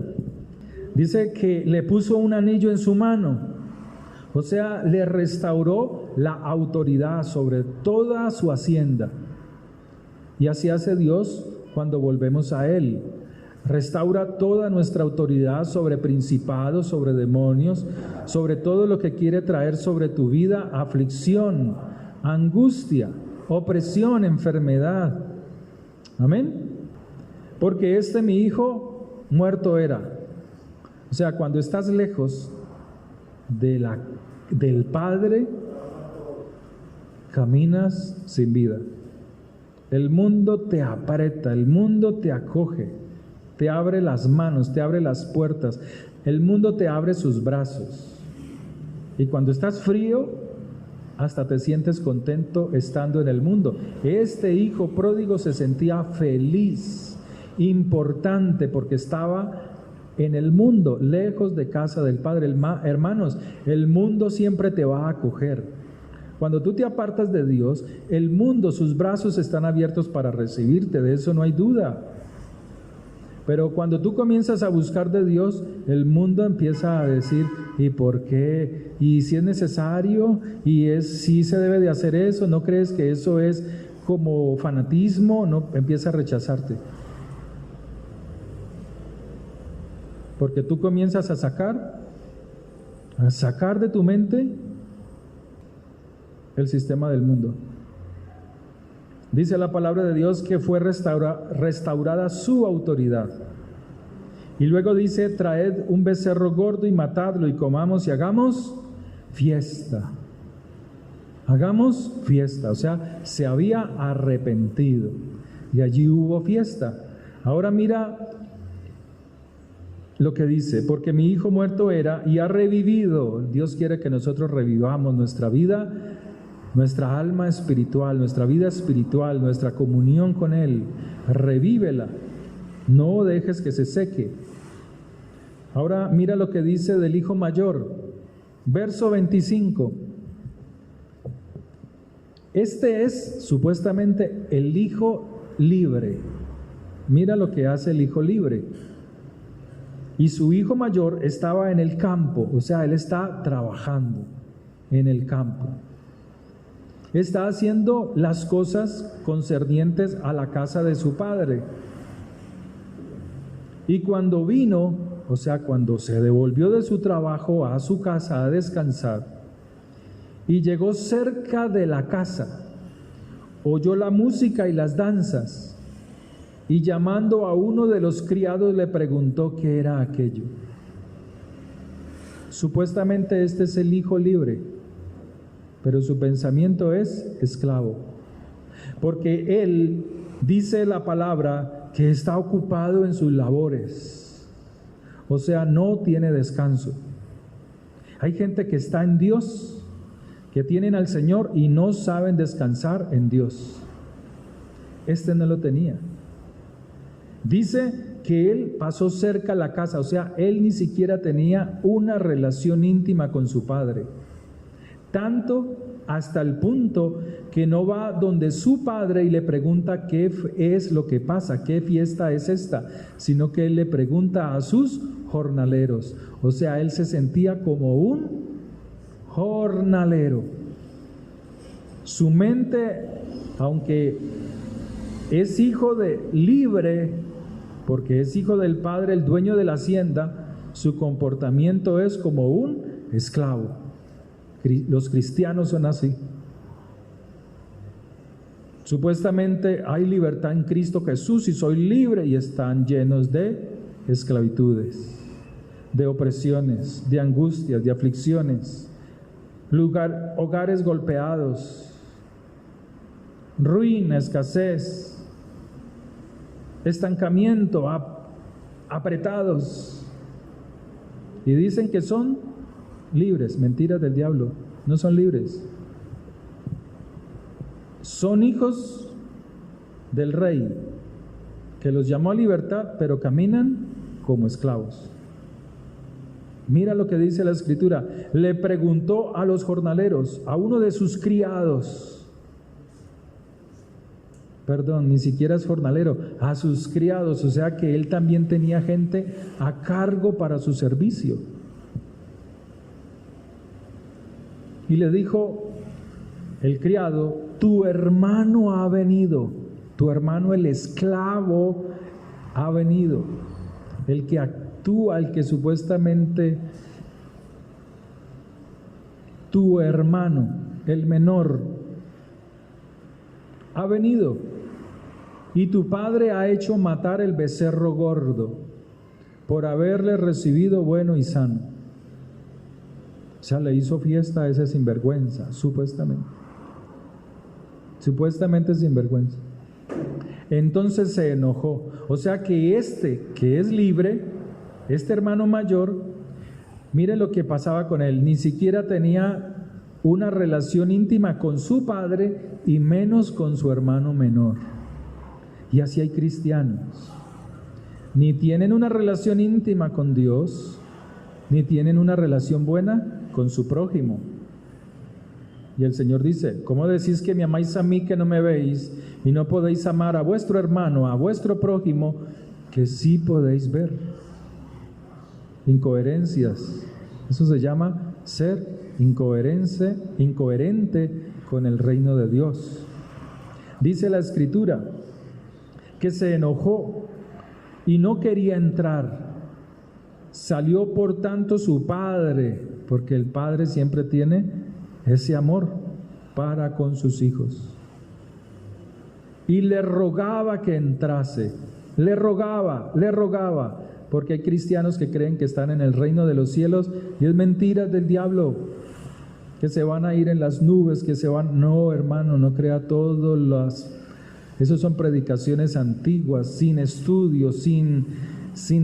Dice que le puso un anillo en su mano. O sea, le restauró la autoridad sobre toda su hacienda. Y así hace Dios cuando volvemos a Él. Restaura toda nuestra autoridad sobre principados, sobre demonios, sobre todo lo que quiere traer sobre tu vida: aflicción, angustia, opresión, enfermedad. Amén. Porque mi hijo muerto era. O sea, cuando estás lejos del Padre, caminas sin vida. El mundo te aprieta, el mundo te acoge, te abre las manos, te abre las puertas, el mundo te abre sus brazos. Y cuando estás frío, hasta te sientes contento estando en el mundo. Este hijo pródigo se sentía feliz, importante, porque estaba en el mundo, lejos de casa del Padre. Hermanos, el mundo siempre te va a acoger. Cuando tú te apartas de Dios, el mundo, sus brazos están abiertos para recibirte, de eso no hay duda. Pero cuando tú comienzas a buscar de Dios, el mundo empieza a decir: ¿y por qué? ¿Y si es necesario? ¿Y si se debe de hacer eso? ¿No crees que eso es como fanatismo? No, empieza a rechazarte. Porque tú comienzas a sacar de tu mente el sistema del mundo. Dice la palabra de Dios que fue restaurada su autoridad. Y luego dice: traed un becerro gordo y matadlo, y comamos y hagamos fiesta. Hagamos fiesta. O sea, se había arrepentido y allí hubo fiesta. Ahora mira lo que dice: porque mi hijo muerto era y ha revivido. Dios quiere que nosotros revivamos nuestra vida, nuestra alma espiritual, nuestra vida espiritual, nuestra comunión con Él. Revívela, no dejes que se seque. Ahora mira lo que dice del hijo mayor, verso 25. Este es supuestamente el hijo libre. Mira lo que hace el hijo libre. Y su hijo mayor estaba en el campo, o sea, él está trabajando en el campo. Está haciendo las cosas concernientes a la casa de su padre. Y cuando vino o sea, cuando se devolvió de su trabajo a su casa a descansar, y llegó cerca de la casa, oyó la música y las danzas, y llamando a uno de los criados le preguntó qué era aquello. Supuestamente este es el hijo libre, pero su pensamiento es esclavo, porque él dice la palabra que está ocupado en sus labores, o sea, no tiene descanso. Hay gente que está en Dios, que tienen al Señor y no saben descansar en Dios. Este no lo tenía. Dice que él pasó cerca a la casa, o sea, él ni siquiera tenía una relación íntima con su padre. Tanto hasta el punto que no va donde su padre y le pregunta qué es lo que pasa, qué fiesta es esta, sino que él le pregunta a sus jornaleros. O sea, él se sentía como un jornalero. Su mente, aunque es hijo de libre, porque es hijo del padre, el dueño de la hacienda, su comportamiento es como un esclavo. Los cristianos son así. Supuestamente hay libertad en Cristo Jesús y soy libre, y están llenos de esclavitudes, de opresiones, de angustias, de aflicciones, hogares golpeados, ruina, escasez, estancamiento, apretados, y dicen que son libres. Mentiras del diablo, no son libres. Son hijos del rey, que los llamó a libertad, pero caminan como esclavos. Mira lo que dice la Escritura. Le preguntó a los jornaleros, a uno de sus criados, perdón, ni siquiera es jornalero, a sus criados, o sea que él también tenía gente a cargo para su servicio. Y le dijo el criado, tu hermano ha venido, tu hermano el esclavo ha venido, el que actúa, el que supuestamente tu hermano, el menor, ha venido, y tu padre ha hecho matar el becerro gordo por haberle recibido bueno y sano. O sea, le hizo fiesta a ese sinvergüenza, supuestamente sinvergüenza. Entonces se enojó. O sea que este que es libre, este hermano mayor, mire lo que pasaba con él, ni siquiera tenía una relación íntima con su padre y menos con su hermano menor. Y así hay cristianos, ni tienen una relación íntima con Dios, ni tienen una relación buena con su prójimo. Y el Señor dice, ¿cómo decís que me amáis a mí que no me veis, y no podéis amar a vuestro hermano, a vuestro prójimo, que sí podéis ver? Incoherencias. Eso se llama ser incoherente con el reino de Dios. Dice la Escritura que se enojó y no quería entrar. Salió por tanto su padre, porque el padre siempre tiene ese amor para con sus hijos, y le rogaba que entrase, le rogaba, porque hay cristianos que creen que están en el reino de los cielos y es mentira del diablo, que se van a ir en las nubes, que se van. No, hermano, no crea todos los. Esas son predicaciones antiguas, sin estudio, sin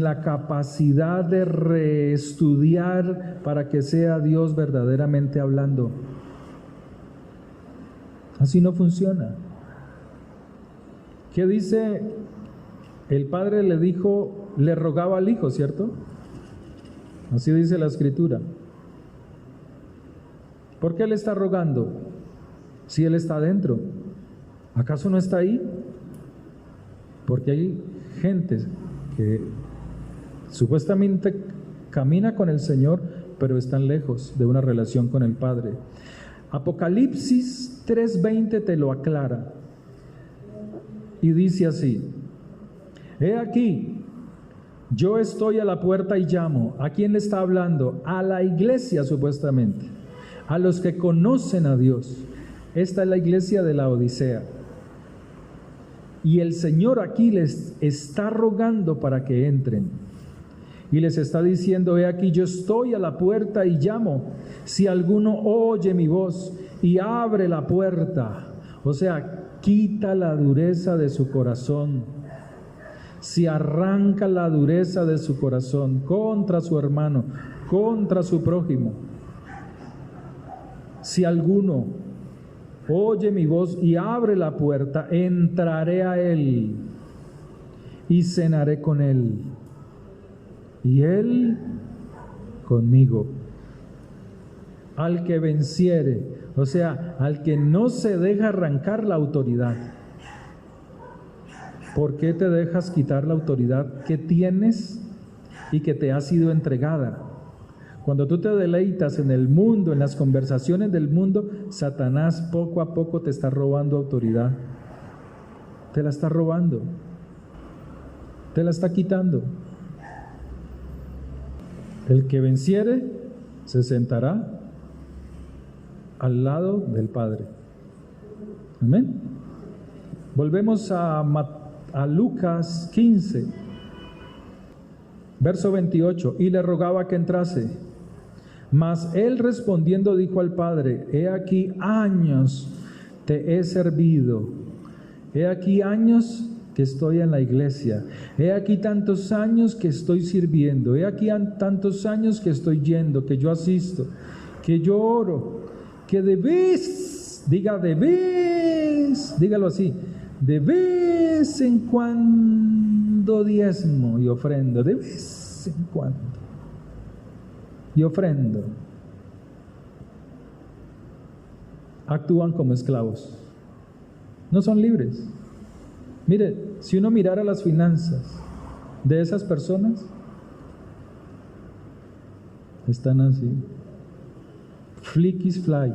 la capacidad de reestudiar para que sea Dios verdaderamente hablando. Así no funciona. ¿Qué dice? El padre le dijo, le rogaba al hijo, ¿cierto? Así dice la Escritura. ¿Por qué le está rogando? Si él está adentro, ¿acaso no está ahí? Porque hay gente que supuestamente camina con el Señor, pero están lejos de una relación con el Padre. Apocalipsis 3:20 te lo aclara y dice así: he aquí, Yo estoy a la puerta y llamo. ¿A quién le está hablando? A la iglesia, supuestamente, a los que conocen a Dios. Esta es la iglesia de la Odisea. Y el Señor aquí les está rogando para que entren. Y les está diciendo: he aquí, yo estoy a la puerta y llamo. Si alguno oye mi voz y abre la puerta, o sea, quita la dureza de su corazón. Si arranca la dureza de su corazón contra su hermano, contra su prójimo. Si alguno oye mi voz y abre la puerta, entraré a él y cenaré con él, y él conmigo. Al que venciere, o sea, al que no se deja arrancar la autoridad. ¿Por qué te dejas quitar la autoridad que tienes y que te ha sido entregada? Cuando tú te deleitas en el mundo, en las conversaciones del mundo, Satanás poco a poco te está robando autoridad. Te la está robando. Te la está quitando. El que venciere se sentará al lado del Padre. Amén. Volvemos a Lucas 15, verso 28. Y le rogaba que entrase. Mas él respondiendo dijo al Padre: he aquí años te he servido. He aquí años que estoy en la iglesia. He aquí tantos años que estoy sirviendo. He aquí tantos años que estoy yendo, que yo asisto, que yo oro, que de vez, dígalo así, de vez en cuando diezmo y ofrendo, de vez en cuando. Y ofrendo. Actúan como esclavos. No son libres. Mire, si uno mirara las finanzas de esas personas, están así. Flickis fly.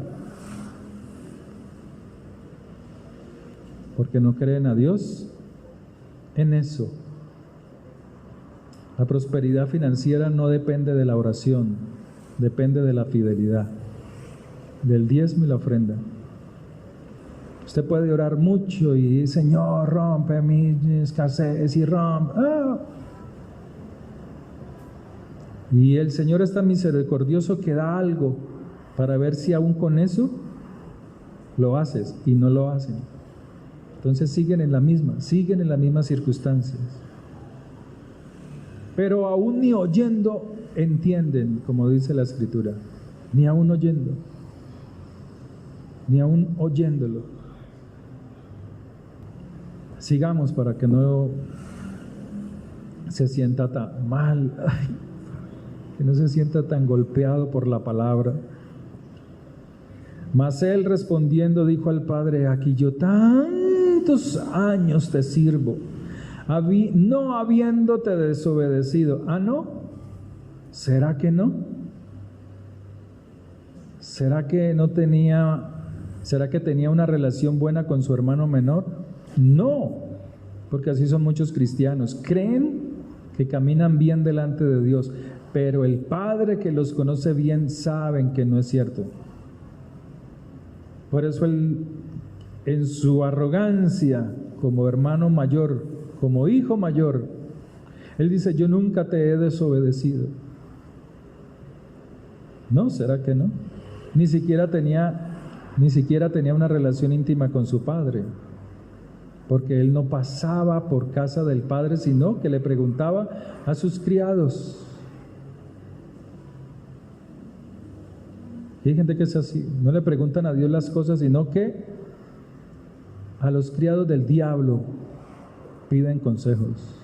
Porque no creen a Dios en eso. La prosperidad financiera no depende de la oración, depende de la fidelidad, del diezmo y la ofrenda. Usted puede orar mucho y: Señor, rompe mi escasez y rompe. Y el Señor es tan misericordioso que da algo para ver si aún con eso lo haces, y no lo hacen. Entonces siguen en las mismas circunstancias. Pero aún ni oyendo entienden, como dice la Escritura, ni aún oyendo, ni aún oyéndolo. Sigamos para que no se sienta tan mal, que no se sienta tan golpeado por la palabra. Mas él respondiendo dijo al Padre: aquí yo tantos años te sirvo, no habiéndote desobedecido. ¿No? ¿Será que no? ¿Será que tenía una relación buena con su hermano menor? No, porque así son muchos cristianos. Creen que caminan bien delante de Dios, pero el Padre que los conoce bien saben que no es cierto. Por eso él, en su arrogancia como hermano mayor, como hijo mayor, él dice: yo nunca te he desobedecido. ¿No? ¿Será que no? Ni siquiera tenía una relación íntima con su padre, porque él no pasaba por casa del padre, sino que le preguntaba a sus criados. Y hay gente que es así, no le preguntan a Dios las cosas, sino que a los criados del diablo piden consejos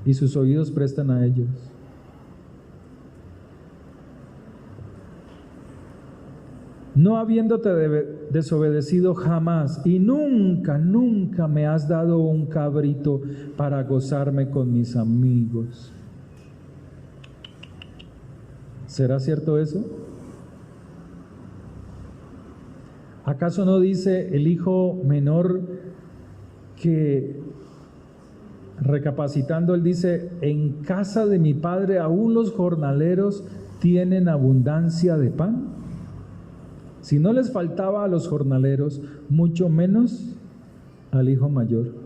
y sus oídos prestan a ellos. No habiéndote desobedecido jamás, y nunca me has dado un cabrito para gozarme con mis amigos. ¿Será cierto eso? ¿Acaso no dice el hijo menor que recapacitando, él dice, en casa de mi padre aún los jornaleros tienen abundancia de pan. Si no les faltaba a los jornaleros, mucho menos al hijo mayor.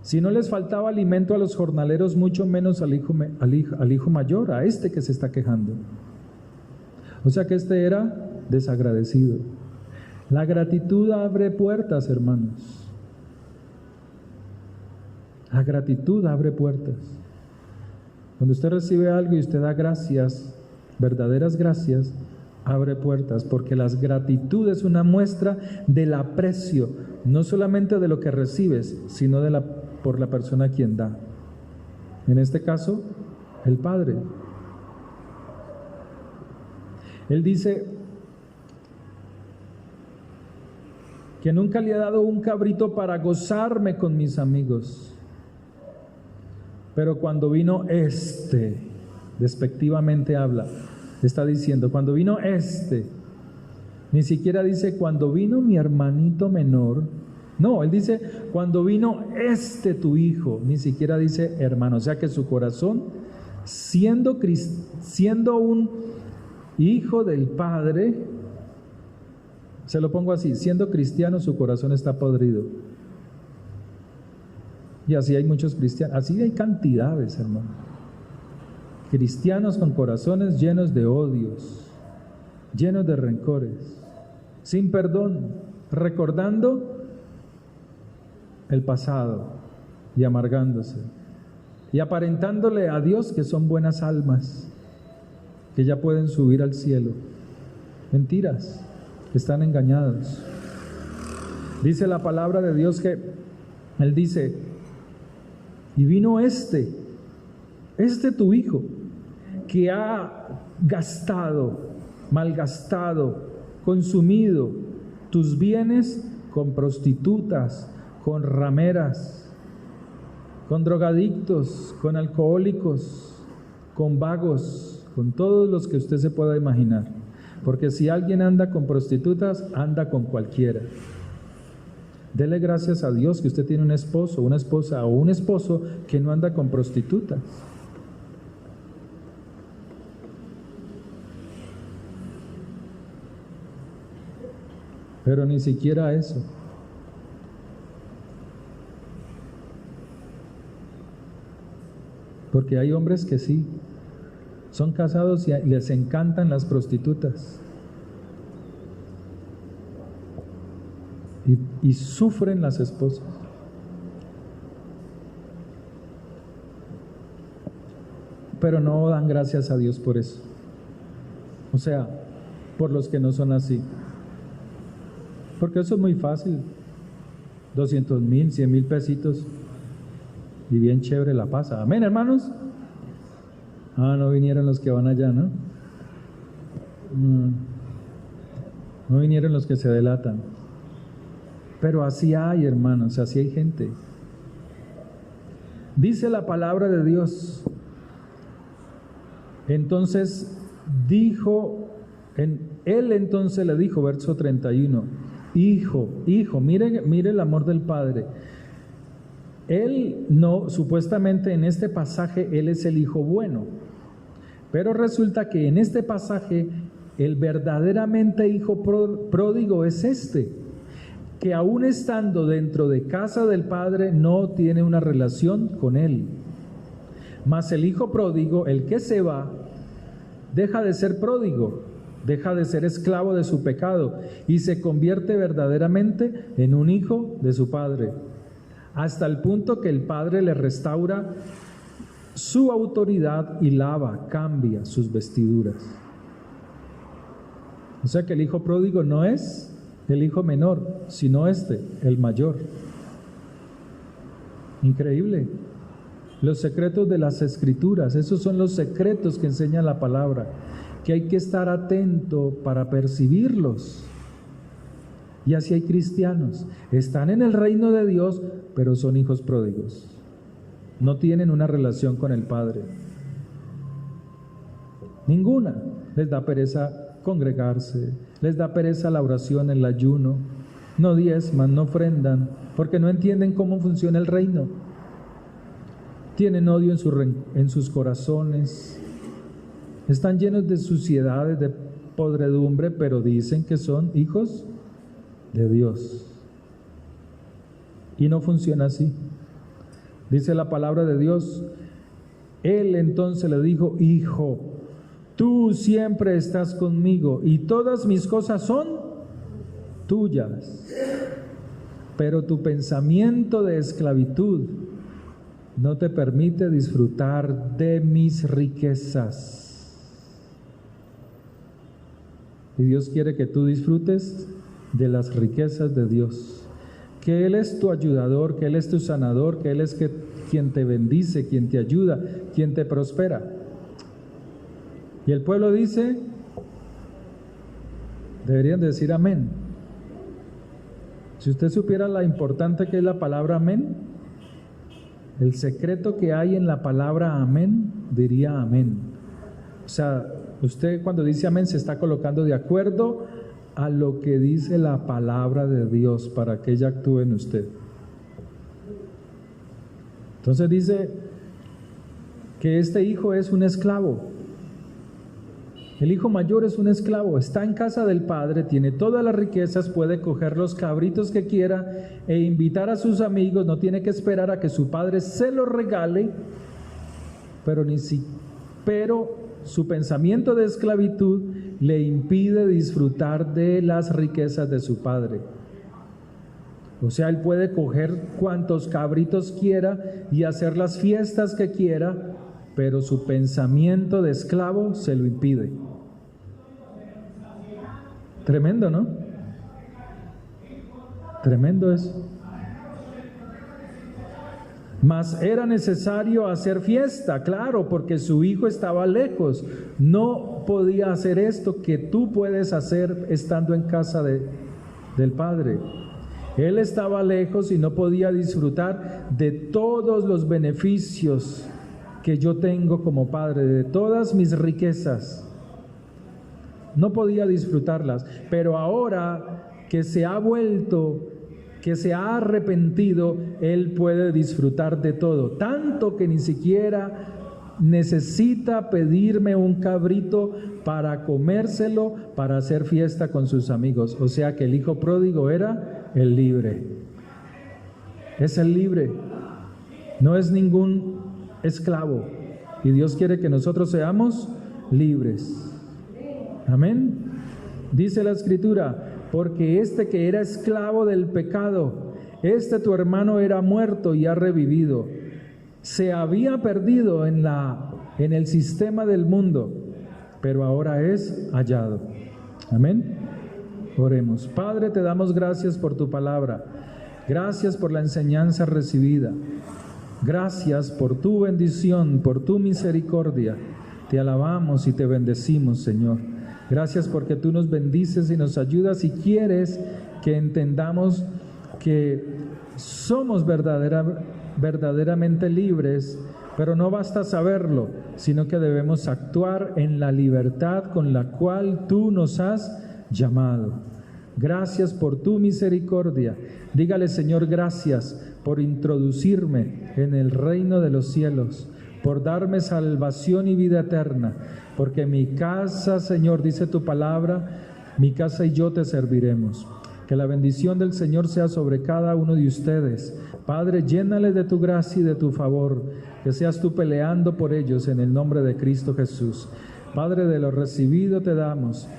Si no les faltaba alimento a los jornaleros, mucho menos al hijo mayor, a este que se está quejando. O sea que este era desagradecido. La gratitud abre puertas, hermanos. La gratitud abre puertas. Cuando usted recibe algo y usted da gracias, verdaderas gracias, abre puertas, porque la gratitud es una muestra del aprecio, no solamente de lo que recibes, sino por la persona a quien da. En este caso, el Padre. Él dice que nunca le ha dado un cabrito para gozarme con mis amigos. Pero cuando vino despectivamente habla, está diciendo, cuando vino ni siquiera dice cuando vino mi hermanito menor. No, él dice cuando vino tu hijo, ni siquiera dice hermano. O sea que su corazón, siendo un hijo del Padre, se lo pongo así, siendo cristiano, su corazón está podrido. Y así hay muchos cristianos, así hay cantidades, hermano. Cristianos con corazones llenos de odios, llenos de rencores, sin perdón, recordando el pasado y amargándose y aparentándole a Dios que son buenas almas, que ya pueden subir al cielo. Mentiras, están engañados. Dice la palabra de Dios que Él dice, y vino tu hijo, que ha gastado, malgastado, consumido tus bienes con prostitutas, con rameras, con drogadictos, con alcohólicos, con vagos, con todos los que usted se pueda imaginar. Porque si alguien anda con prostitutas, anda con cualquiera. Dele gracias a Dios que usted tiene un esposo, una esposa o un esposo que no anda con prostitutas. Pero ni siquiera eso. Porque hay hombres que sí, son casados y les encantan las prostitutas. Y sufren las esposas. Pero no dan gracias a Dios por eso. O sea, por los que no son así. Porque eso es muy fácil. 200,000, 100,000 pesitos. Y bien chévere la pasa. Amén, hermanos. No vinieron los que van allá, ¿no? No vinieron los que se delatan. Pero así hay, hermanos, así hay gente. Dice la palabra de Dios. Entonces él entonces le dijo, verso 31, hijo, mire el amor del Padre. Él no, supuestamente en este pasaje, él es el hijo bueno. Pero resulta que en este pasaje, el verdaderamente hijo pródigo es que aún estando dentro de casa del Padre, no tiene una relación con él. Mas el hijo pródigo, el que se va, deja de ser pródigo, deja de ser esclavo de su pecado y se convierte verdaderamente en un hijo de su Padre. Hasta el punto que el Padre le restaura su autoridad y cambia sus vestiduras. O sea que el hijo pródigo no es el hijo menor, sino el mayor. Increíble. Los secretos de las Escrituras, esos son los secretos que enseña la palabra, que hay que estar atento para percibirlos. Y así hay cristianos, están en el reino de Dios, pero son hijos pródigos. No tienen una relación con el Padre. Ninguna. Les da pereza congregarse, les da pereza la oración, el ayuno, no diezman, no ofrendan, porque no entienden cómo funciona el reino. tienen odio en sus corazones, están llenos de suciedades, de podredumbre, pero dicen que son hijos de Dios. Y no funciona así. Dice la palabra de Dios, Él entonces le dijo: hijo, tú siempre estás conmigo y todas mis cosas son tuyas, pero tu pensamiento de esclavitud no te permite disfrutar de mis riquezas. Y Dios quiere que tú disfrutes de las riquezas de Dios, que Él es tu ayudador, que Él es tu sanador, que Él es quien te bendice, quien te ayuda, quien te prospera. Y el pueblo dice, deberían decir amén. Si usted supiera la importante que es la palabra amén, el secreto que hay en la palabra amén, diría amén. O sea, usted cuando dice amén se está colocando de acuerdo a lo que dice la palabra de Dios para que ella actúe en usted. Entonces dice que este hijo es un esclavo. El hijo mayor es un esclavo, está en casa del padre, tiene todas las riquezas, puede coger los cabritos que quiera e invitar a sus amigos, no tiene que esperar a que su padre se los regale, pero su pensamiento de esclavitud le impide disfrutar de las riquezas de su padre. O sea, él puede coger cuantos cabritos quiera y hacer las fiestas que quiera, pero su pensamiento de esclavo se lo impide. Tremendo, ¿no? Tremendo eso. Mas era necesario hacer fiesta, claro, porque su hijo estaba lejos. No podía hacer esto que tú puedes hacer estando en casa del Padre. Él estaba lejos y no podía disfrutar de todos los beneficios que yo tengo como Padre, de todas mis riquezas. No podía disfrutarlas, pero ahora que se ha vuelto, que se ha arrepentido, él puede disfrutar de todo, tanto que ni siquiera necesita pedirme un cabrito para comérselo, para hacer fiesta con sus amigos. O sea que el hijo pródigo era el libre. Es el libre, no es ningún esclavo. Y Dios quiere que nosotros seamos libres. Amén. Dice la Escritura, porque este que era esclavo del pecado, tu hermano era muerto y ha revivido. Se había perdido en el sistema del mundo, pero ahora es hallado. Amén. Oremos. Padre, te damos gracias por tu palabra. Gracias por la enseñanza recibida. Gracias por tu bendición, por tu misericordia. Te alabamos y te bendecimos, Señor. Gracias porque tú nos bendices y nos ayudas y quieres que entendamos que somos verdaderamente libres, pero no basta saberlo, sino que debemos actuar en la libertad con la cual tú nos has llamado. Gracias por tu misericordia. Dígale, Señor, gracias por introducirme en el reino de los cielos, por darme salvación y vida eterna, porque mi casa, Señor, dice tu palabra, mi casa y yo te serviremos. Que la bendición del Señor sea sobre cada uno de ustedes. Padre, llénales de tu gracia y de tu favor, que seas tú peleando por ellos en el nombre de Cristo Jesús. Padre, de lo recibido te damos.